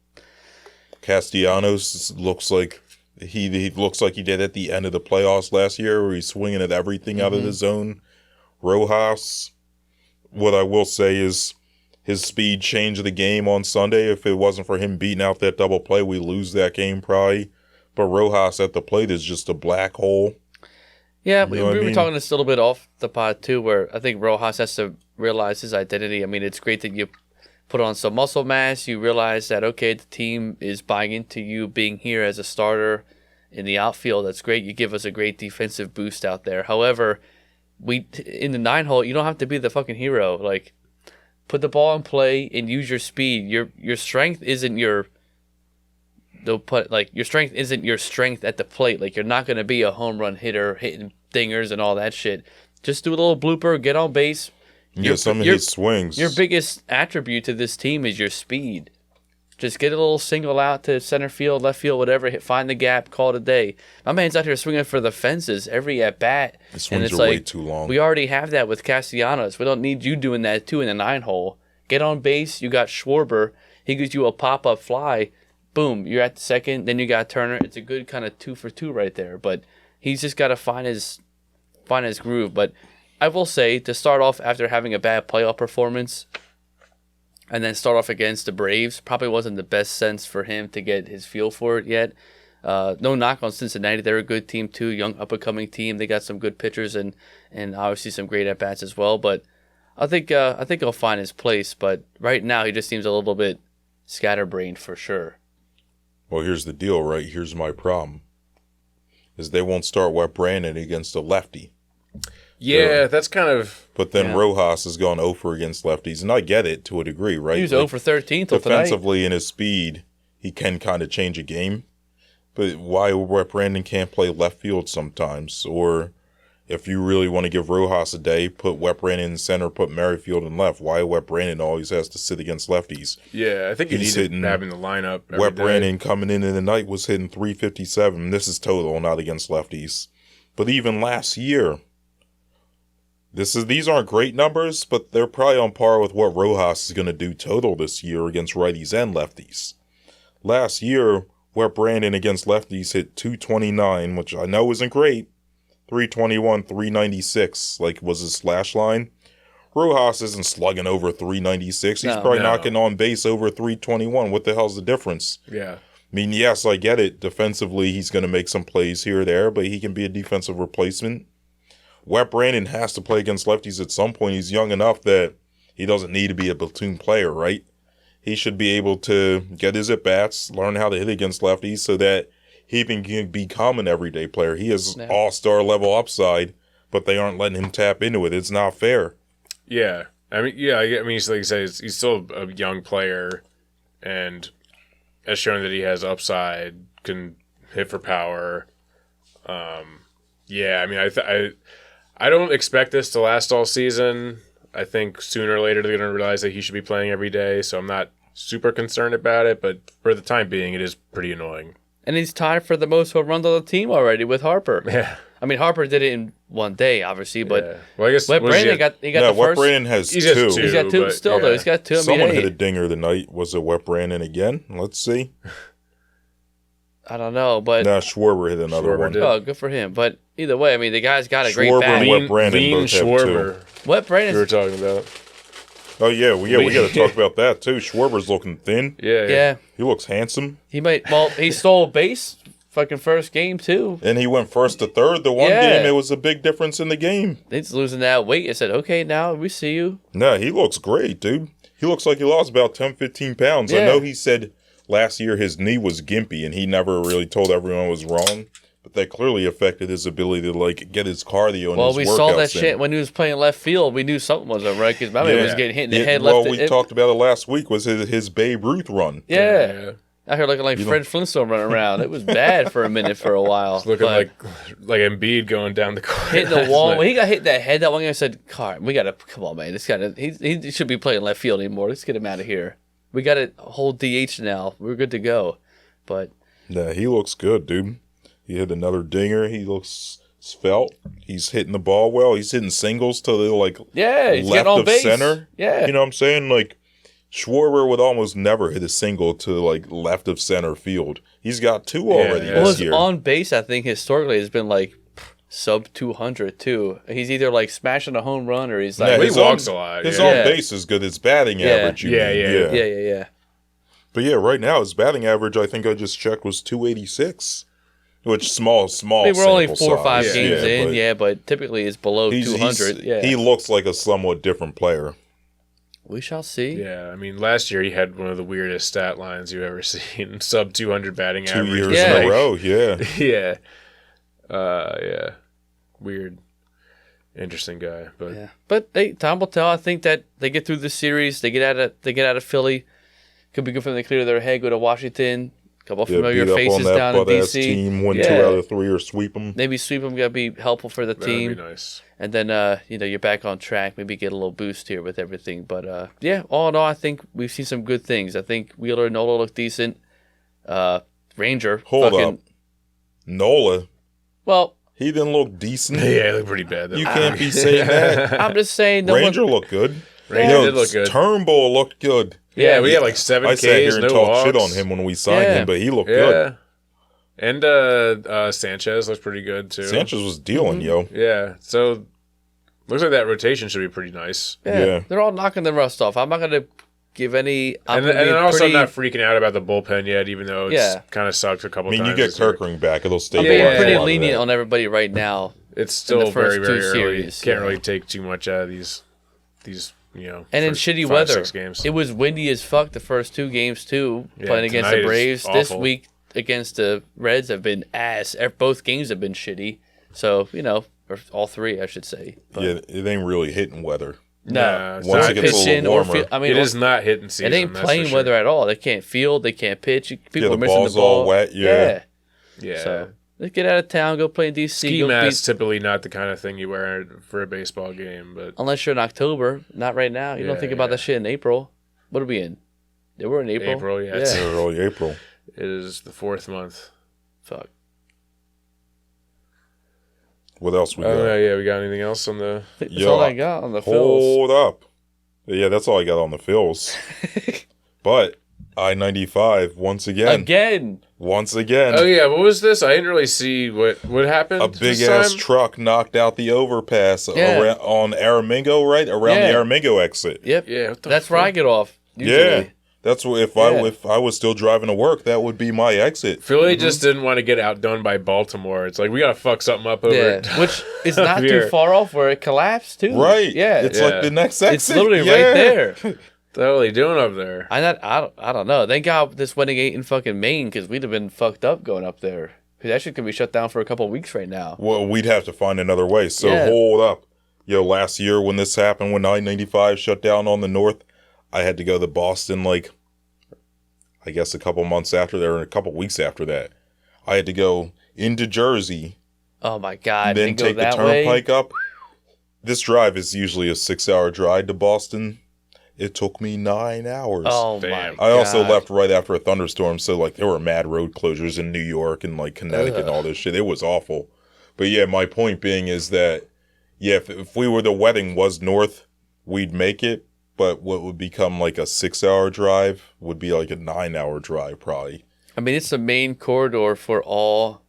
Castellanos looks like he looks like he did at the end of the playoffs last year, where he's swinging at everything out of the zone. Rojas, what I will say is his speed changed the game on Sunday. If it wasn't for him beating out that double play, we lose that game probably. But Rojas at the plate is just a black hole. Yeah, You know what I we were mean? talking this a little bit off the pod, too, where I think Rojas has to realize his identity. I mean, it's great that you put on some muscle mass. You realize that, okay, the team is buying into you being here as a starter in the outfield. That's great. You give us a great defensive boost out there. However, in the 9-hole, you don't have to be the fucking hero. Like, put the ball in play and use your speed. Your strength isn't your strength isn't your strength at the plate. Like, you're not going to be a home run hitter hitting dingers and all that shit. Just do a little blooper, get on base. Yeah, some of his swings. Your biggest attribute to this team is your speed. Just get a little single out to center field, left field, whatever. Find the gap, call it a day. My man's out here swinging for the fences every at bat. The swings are way too long. We already have that with Castellanos. We don't need you doing that too in the 9-hole. Get on base. You got Schwarber. He gives you a pop-up fly. Boom, you're at the second. Then you got Turner. It's a good kind of 2 for 2 right there. But he's just got to find his groove. But I will say, to start off after having a bad playoff performance and then start off against the Braves, probably wasn't the best sense for him to get his feel for it yet. No knock on Cincinnati. They're a good team too, young up-and-coming team. They got some good pitchers and obviously some great at-bats as well. But I think he'll find his place. But right now, he just seems a little bit scatterbrained for sure. Well, here's the deal, right? Here's my problem. Is they won't start Wet Brandon against a lefty. Yeah, that's kind of. But then Yeah. Rojas has gone 0 for against lefties, and I get it to a degree, right? He was 0 for 13 till tonight. Defensively, in his speed, he can kind of change a game. But why Wet Brandon can't play left field sometimes? Or if you really want to give Rojas a day, put Wet Brandon in center, put Merrifield in left. Why Wet Brandon always has to sit against lefties? Yeah, I think you He's need hitting to have him in the lineup. every Wet day. Brandon coming in the night was hitting 357. This is total, not against lefties. But even last year, these aren't great numbers, but they're probably on par with what Rojas is going to do total this year against righties and lefties. Last year, Wet Brandon against lefties hit 229, which I know isn't great. 321, 396, like was his slash line. Rojas isn't slugging over 396. He's probably knocking on base over 321. What the hell's the difference? Yeah. I mean, yes, I get it. Defensively, he's going to make some plays here or there, but he can be a defensive replacement. Wet Brandon has to play against lefties at some point. He's young enough that he doesn't need to be a platoon player, right? He should be able to get his at-bats, learn how to hit against lefties so that he can become an everyday player. He has all-star level upside, but they aren't letting him tap into it. It's not fair. Yeah. I mean, he's like you say, he's still a young player, and has shown that he has upside, can hit for power. Yeah, I mean, I don't expect this to last all season. I think sooner or later they're going to realize that he should be playing every day, so I'm not super concerned about it, but for the time being, it is pretty annoying. And he's tied for the most home runs on the team already with Harper. Yeah. I mean, Harper did it in one day, obviously, but Yeah. Well, I guess Wet Brandon got the Wet first. Brandon has He's two. just two. He's got two but, still, though. He's got two. I mean, Someone hey, hit a dinger tonight. Was it Wet Brandon again? Let's see. I don't know, but No, Schwarber hit another Schwarber one. did. oh, good for him. But either way, I mean, the guy's got a great Schwarber bat. and Wet Brandon Lean both have Schwarber, Wet we were Brandon's, talking about. Oh, yeah, we got to talk about that, too. Schwarber's looking thin. yeah, He looks handsome. he might. Well, he stole a base fucking first game too. And he went first to third. The one Yeah. game, it was a big difference in the game. He's losing that weight. I said, okay, now we see you. Nah, he looks great, dude. He looks like he lost about 10, 15 pounds. I Yeah. know he said last year his knee was gimpy, and he never really told everyone it was wrong. But that clearly affected his ability to, like, get his cardio and Well, his we workouts saw that in. shit when he was playing left field. We knew something wasn't right because my man was getting hit in the head. Well, left. we talked about it last week, was his Babe Ruth run. Yeah. I heard looking like Fred Flintstone running around. It was bad for a minute for a while. It's looking but like Embiid going down the court. hitting the wall. When he got hit in that head that one guy, I said, we got to, come on, man. This guy, he should be playing left field anymore. Let's get him out of here. We got a whole DH now. We're good to go. But Nah, he looks good, dude. He hit another dinger. He looks svelte. He's hitting the ball well. He's hitting singles to the, like, yeah, he's left getting on of base. center. Yeah. You know what I'm saying? Like, Schwarber would almost never hit a single to, like, left of center field. He's got two already yeah. Well, this his year. on base, I think, historically has been like sub 200 too. He's either like smashing a home run or he's like, Yeah, he his walks on- a lot. His Yeah. on base is good. His batting Yeah. average, you Yeah, mean. yeah. yeah. But yeah, right now his batting average, I think I just checked, was 286. Which small. I mean, we're only sample 4 or 5 size. games in, but but typically it's below he's- 200. Yeah, He looks like a somewhat different player. we shall see. Yeah, I mean, last year he had one of the weirdest stat lines you've ever seen. Sub 200 batting 2 average. years Yeah. in a row, yeah. Yeah. Yeah. Weird. Interesting guy. But Yeah, but time will tell. I think that they get through this series. They get out of Philly. Could be good for them to clear their head. Go to Washington. A couple familiar beat up faces on that down in butt-ass DC. team, win Yeah. 2 out of 3 or sweep them. Maybe sweep them. Got to be helpful for the that team. would be nice. And then, you're back on track. Maybe get a little boost here with everything. But, yeah, all in all, I think we've seen some good things. I think Wheeler and Nola look decent. Ranger. Hold up. Nola, Well, he didn't look decent. Yeah, they look pretty bad. Though. You can't be saying that. I'm just saying. No Ranger one, looked good. Ranger did look good. Turnbull looked good. Yeah, we had like 7 I Ks, sat here and no talked walks. shit on him when we signed Yeah. him, but he looked Yeah. good. And Sanchez looks pretty good, too. Sanchez was dealing, yo. Yeah, so looks like that rotation should be pretty nice. yeah, they're all knocking the rust off. I'm not going to give any. And then also I'm not freaking out about the bullpen yet, even though it's kind of sucked a couple I times. mean, you get this year. Kirkering back, it'll I'm stabilize. being Yeah. pretty a lot of lenient that. on everybody right now. It's still the first very, very two early. series, Can't yeah. really take too much out of these And in first shitty 5, weather. 6 games. It was windy as fuck the first 2 games, too, Yeah, playing against the tonight is Braves. This awful. week against the Reds have been ass. Both games have been shitty. So, or all 3, I should say. But Yeah, it ain't really hitting weather. no. it's Once not it gets a little pitching or warmer. feel, I mean, it is not hitting season. it ain't that's for playing sure. weather at all. They can't field. They can't pitch. People the are missing ball's the ball. all wet, yeah. Yeah. So let's get out of town. Go play in DC. Ski go mask beat- typically not the kind of thing you wear for a baseball game, but unless you're in October. Not right now. You don't Yeah, think about yeah. that shit in April. What are we in? Yeah, we're in April. April, yeah, it's- Early April. it is the 4th month. Fuck. What else we got? Oh yeah, we got anything else on the? That's Yo, all I got on the Phils. Hold up. Yeah, that's all I got on the Phils. But I-95 once again. Once again. Oh yeah, what was this? I didn't really see what happened. A big this ass time? truck knocked out the overpass Yeah. on Aramingo, right? Around Yeah. the Aramingo exit. Yep. Yeah, what the That's where I fuck? get off. Usually. Yeah. That's what if Yeah. I was still driving to work, that would be my exit. Philly just didn't want to get outdone by Baltimore. It's like we gotta fuck something up over. Yeah. Which is not too Here. far off where it collapsed too. Right. Yeah. It's Yeah. like the next exit. It's literally Yeah. right there. What the hell are they doing up there? I don't know. Thank God this wedding ain't in fucking Maine because we'd have been fucked up going up there. Because that shit could be shut down for a couple of weeks right now. Well, we'd have to find another way. So Yeah. hold up. Yo, last year when this happened, when I-95 shut down on the north, I had to go to Boston like I guess a couple months after that, or a couple weeks after that, I had to go into Jersey. Oh my God! Then take the turnpike up. This drive is usually a 6-hour drive to Boston. It took me 9 hours. Oh Damn. my God! I also left right after a thunderstorm, so like there were mad road closures in New York and like Connecticut and all this shit. It was awful. But yeah, my point being is that if we were the wedding was north, we'd make it. But what would become like a 6-hour drive would be like a 9-hour drive probably. I mean, it's the main corridor for all,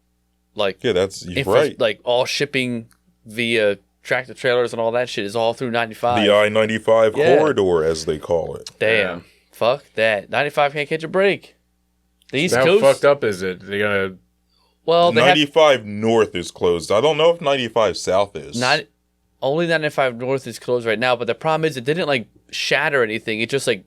like That's right. Like all shipping via tractor trailers and all that shit is all through 95. The I-95 corridor, as they call it. Damn. Yeah. Fuck that. 95 can't catch a break. The East How Coast. fucked up is it? They gonna? Well, 95 north is closed. I don't know if 95 south is. Only 95 north is closed right now, but the problem is it didn't like shatter anything. It just like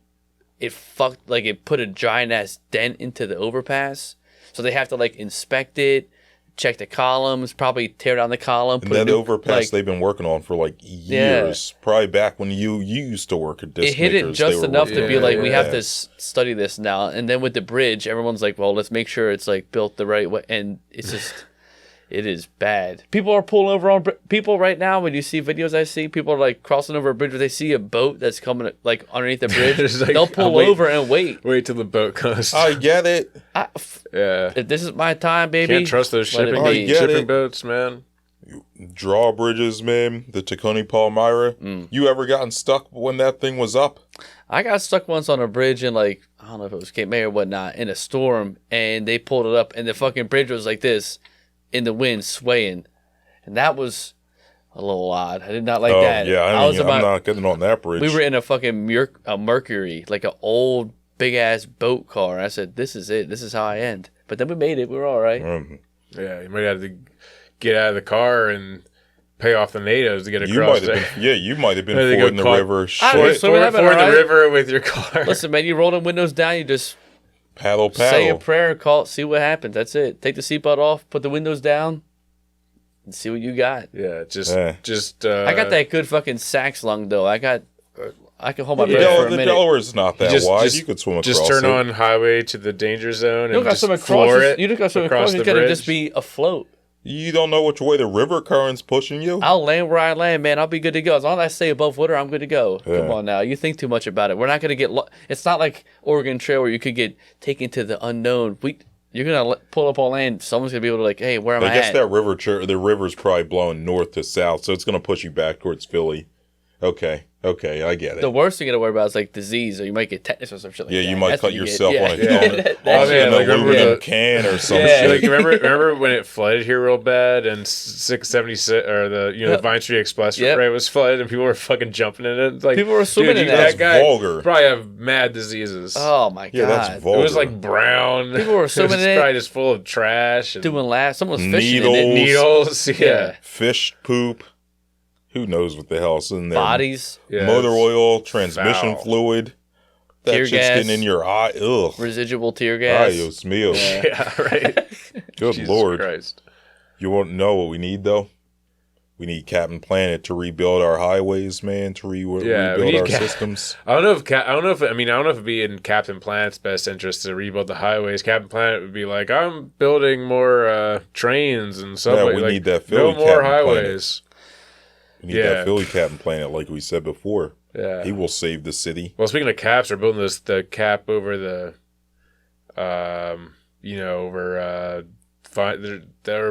it put a giant ass dent into the overpass. So they have to like inspect it, check the columns, probably tear down the column. And that overpass they've been working on for like years. Yeah. Probably back when you used to work at Disc It hit it just enough to be like, we have to study this now. And then with the bridge, everyone's like, well, let's make sure it's like built the right way. And it's just, it is bad. People are pulling over on people right now. When you see videos I see, people are like crossing over a bridge where they see a boat that's coming like underneath the bridge. Like, they'll pull over and wait. Wait till the boat comes. I get it. Yeah. If this is my time, baby. Can't trust those shipping boats, man. Drawbridges, man. The Tacony Palmyra. You ever gotten stuck when that thing was up? I got stuck once on a bridge in like, I don't know if it was Cape May or whatnot, in a storm, and they pulled it up, and the fucking bridge was like this in the wind swaying. And that was a little odd. I did not like that. Yeah, I'm not getting on that bridge. We were in a fucking Mercury, like an old big ass boat car. I said, this is it. This is how I end. But then we made it. We were all right. Yeah, you might have to get out of the car and pay off the natives to get across there. You might have been fording the river. Ford the river with your car. Listen, man, you roll the windows down, you just paddle. Say a prayer, call, see what happens. That's it. Take the seatbelt off, put the windows down, and see what you got. Yeah, just. I got that good fucking sax lung though. I can hold my breath for a minute. The Delaware's not that wide. You could swim across. Just turn on highway to the danger zone and just floor it. You don't got to swim across. It's gotta just be afloat. You don't know which way the river current's pushing you? I'll land where I land, man. I'll be good to go. As long as I stay above water, I'm good to go. Yeah. Come on now. You think too much about it. We're not going to get... It's not like Oregon Trail where you could get taken to the unknown. You're going to pull up on land. Someone's going to be able to like, hey, where am I at? I guess that the river's probably blowing north to south, so it's going to push you back towards Philly. Okay, I get it. The worst thing you got to worry about is like disease, or you might get tetanus or some shit like that. Yeah, you might cut yourself on an aluminum can or something. Like, remember when it flooded here real bad and 676 or the Vine Street Express was flooded and people were fucking jumping in it. Like, people were swimming in that. That guy vulgar. Probably have mad diseases. Oh my god, that's vulgar. It was like brown. People were swimming in it. Probably just full of trash. And doing laps. Someone was fishing needles. in it. Fish poop. Who knows what the hell's in there? Bodies. Motor oil, transmission fluid. That tear shit's gas. getting in your eye. Ugh. Residual tear gas. Dios mío. Yeah, right. Good Jesus Lord. Christ. You won't know what we need, though? We need Captain Planet to rebuild our highways, man, to rebuild our systems. I don't know if it'd be in Captain Planet's best interest to rebuild the highways. Captain Planet would be like, I'm building more trains and subways. Yeah, we need that Philly no more highways. Planet. We need that Philly Captain Planet, like we said before. Yeah, he will save the city. Well, speaking of caps, they're building the cap over the,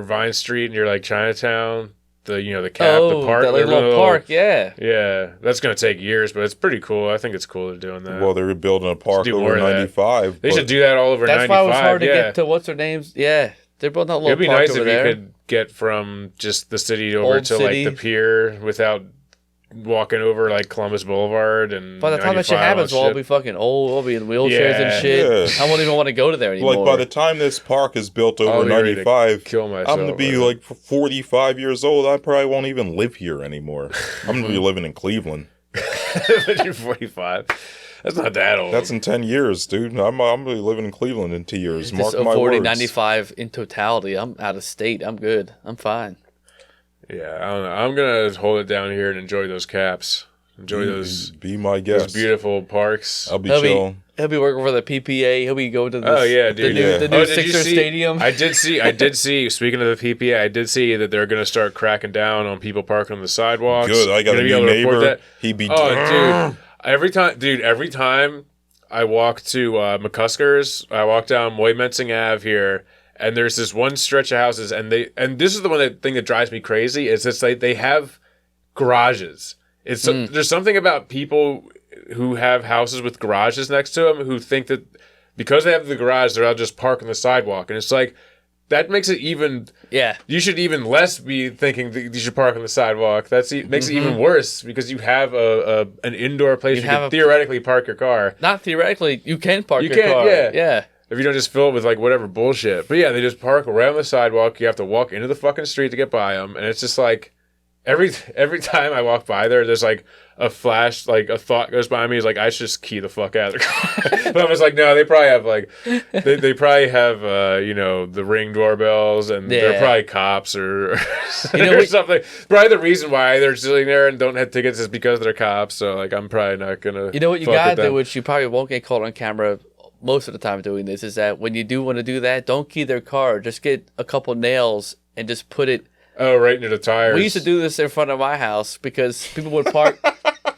Vine Street near like Chinatown. The cap, the park, that little park, yeah. That's gonna take years, but it's pretty cool. I think it's cool they're doing that. Well, they're building a park over 95. They should do that all over 95. That's why it was hard to get to what's their names. Yeah. They're building that little park over there. It'd be nice if you could get from just the city over to like the pier without walking over like Columbus Boulevard. And by the time that shit happens, we'll all be fucking old. We'll be in wheelchairs and shit. Yeah. I won't even want to go to there anymore. Like by the time this park is built over 95, kill myself, I'm going to be like 45 years old. I probably won't even live here anymore. I'm going to be living in Cleveland. But you're 45. That's not that old. That's in 10 years, dude. I'm going to be living in Cleveland in 2 years. Mark my words. 40, 95 in totality. I'm out of state. I'm good. I'm fine. Yeah, I don't know. I'm going to hold it down here and enjoy those caps. Enjoy those. Be my guest. Those beautiful parks. I'll be chilling. He'll be working for the PPA. He'll be going to the dude. new Sixers stadium. I did see. Speaking of the PPA, I did see that they're going to start cracking down on people parking on the sidewalks. Good. I got a new neighbor. He'd be. Dude. Every time I walk to McCusker's, I walk down Moy-Mensing Ave here, and there's this one stretch of houses, and this is the thing that drives me crazy is it's like they have garages. There's something about people who have houses with garages next to them who think that because they have the garage, they'll just park on the sidewalk, and it's like that makes it even. Yeah. You should even less be thinking that you should park on the sidewalk. Makes it even worse because you have an indoor place you can theoretically park your car. Not theoretically, you can park your car. Yeah. If you don't just fill it with like whatever bullshit. But yeah, they just park right on the sidewalk. You have to walk into the fucking street to get by them, and it's just like every time I walk by there's like a flash, like a thought goes by me. It's like I should just key the fuck out of the car. But I was like, no, they probably have like they probably have the Ring doorbells, and they're probably cops or something. Probably the reason why they're sitting there and don't have tickets is because they're cops. So like I'm probably not gonna. You know what you gotta do, which you probably won't get caught on camera most of the time doing this, is that when you do want to do that, don't key their car. Just get a couple nails and just put it. Oh, right into the tires. We used to do this in front of my house because people would park.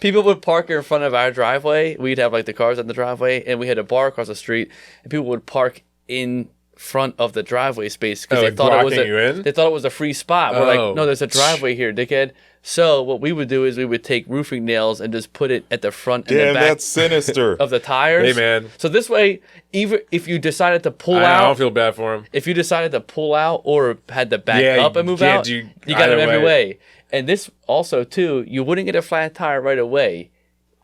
People would park in front of our driveway. We'd have like the cars on the driveway, and we had a bar across the street, and people would park in front of the driveway space because they thought it was a free spot. We're like, no, there's a driveway here, dickhead. So what we would do is we would take roofing nails and just put it at the front and the back. That's sinister. Of the tires. Hey, man. So this way, even if you decided to pull out, I don't feel bad for him. If you decided to pull out or had to back up and move out, you got them every way. And this also too, you wouldn't get a flat tire right away.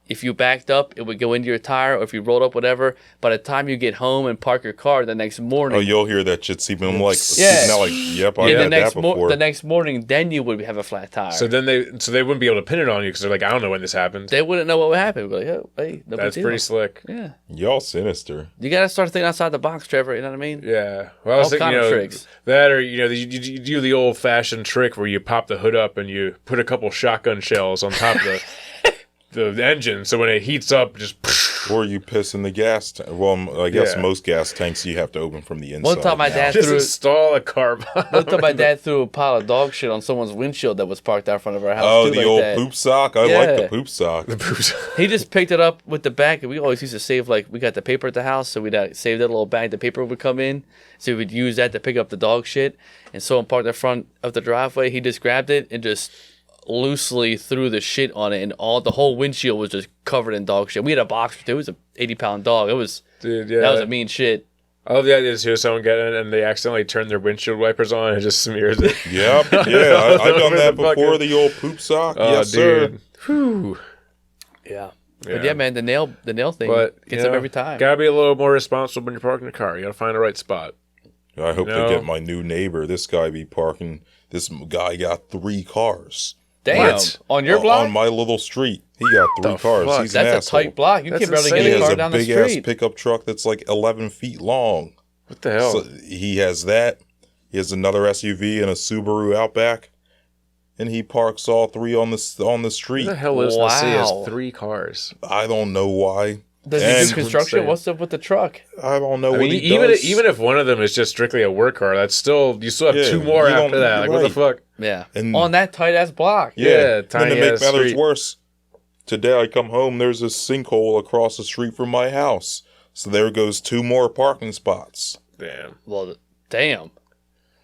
If you backed up, it would go into your tire, or if you rolled up, whatever. By the time you get home and park your car the next morning... Oh, you'll hear that shit seeping like... Yeah. Like, yep, I had that before. The next morning, then you would have a flat tire. So then they wouldn't be able to pin it on you because they're like, I don't know when this happened. They wouldn't know what would happen. We'd be like, oh, hey, no That's pretty slick. Yeah. Y'all sinister. You got to start thinking outside the box, Trevor. You know what I mean? Yeah. Well, I was thinking, tricks. That or, you do the old-fashioned trick where you pop the hood up and you put a couple shotgun shells on top of the engine, so when it heats up, just... Or you piss in the gas tank. Well, I guess most gas tanks you have to open from the inside. One time my dad just install a car bomb. One time my dad threw a pile of dog shit on someone's windshield that was parked out in front of our house. Oh, the old poop sock? I like the poop sock. The poop sock. He just picked it up with the bag, and we always used to save, like, we got the paper at the house, so we'd save that little bag the paper would come in, so we would use that to pick up the dog shit, and someone parked in front of the driveway, he just grabbed it and just loosely threw the shit on it, and the whole windshield was just covered in dog shit. We had a box, it was an 80-pound dog. It was, that was a mean shit. I love the idea is someone getting it and they accidentally turn their windshield wipers on and it just smears it. Yep, yeah, I've done that before. The old poop sock. Yes, dude. sir. Whew. Yeah. But yeah, man, the nail thing gets them every time. Gotta be a little more responsible when you're parking your car. You gotta find the right spot. I hope they get my new neighbor. This guy be parking. This guy got 3 cars. Damn. What? On your block? On my little street. He got 3 cars. Fuck? He's an asshole. That's a tight block. You can barely get a car down the street. He has a big-ass pickup truck that's like 11 feet long. What the hell? So he has that. He has another SUV and a Subaru Outback. And he parks all 3 on the street. What the hell is this? He has 3 cars. I don't know why. Does he do construction? What's up with the truck? I don't know what he does. Even if one of them is just strictly a work car, you still have 2 more after that. Like, what the fuck? Yeah. And on that tight-ass block. Yeah, tiny and to make matters worse, today I come home, there's a sinkhole across the street from my house. So there goes 2 more parking spots. Damn. Well, damn.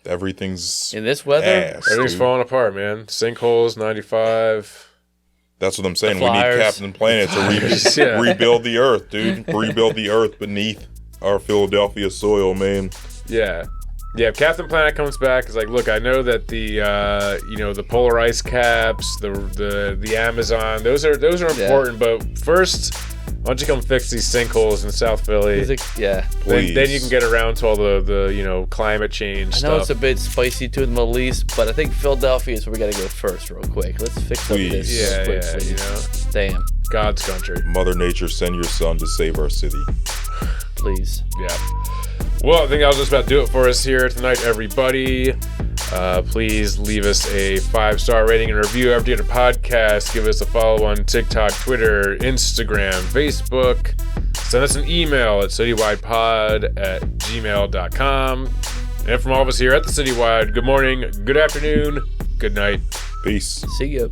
Everything's in this weather? Everything's falling apart, man. Sinkholes, 95... That's what I'm saying. We need Captain Planet to rebuild the Earth, dude. Rebuild the Earth beneath our Philadelphia soil, man. Yeah. Yeah, if Captain Planet comes back, it's like, look, I know that the polar ice caps, the Amazon, those are important, but first, why don't you come fix these sinkholes in South Philly? Then you can get around to all the climate change stuff. I know it's a bit spicy to the Middle East, but I think Philadelphia is where we got to go first, real quick. Let's fix up this. Damn. God's country. Mother Nature, send your son to save our city. Please. Yeah. Well, I think I'll just about do it for us here tonight, everybody. Please leave us a 5-star rating and review after you get a podcast. Give us a follow on TikTok, Twitter, Instagram, Facebook. Send us an email at citywidepod@gmail.com. And from all of us here at the Citywide, good morning, good afternoon, good night. Peace. See ya.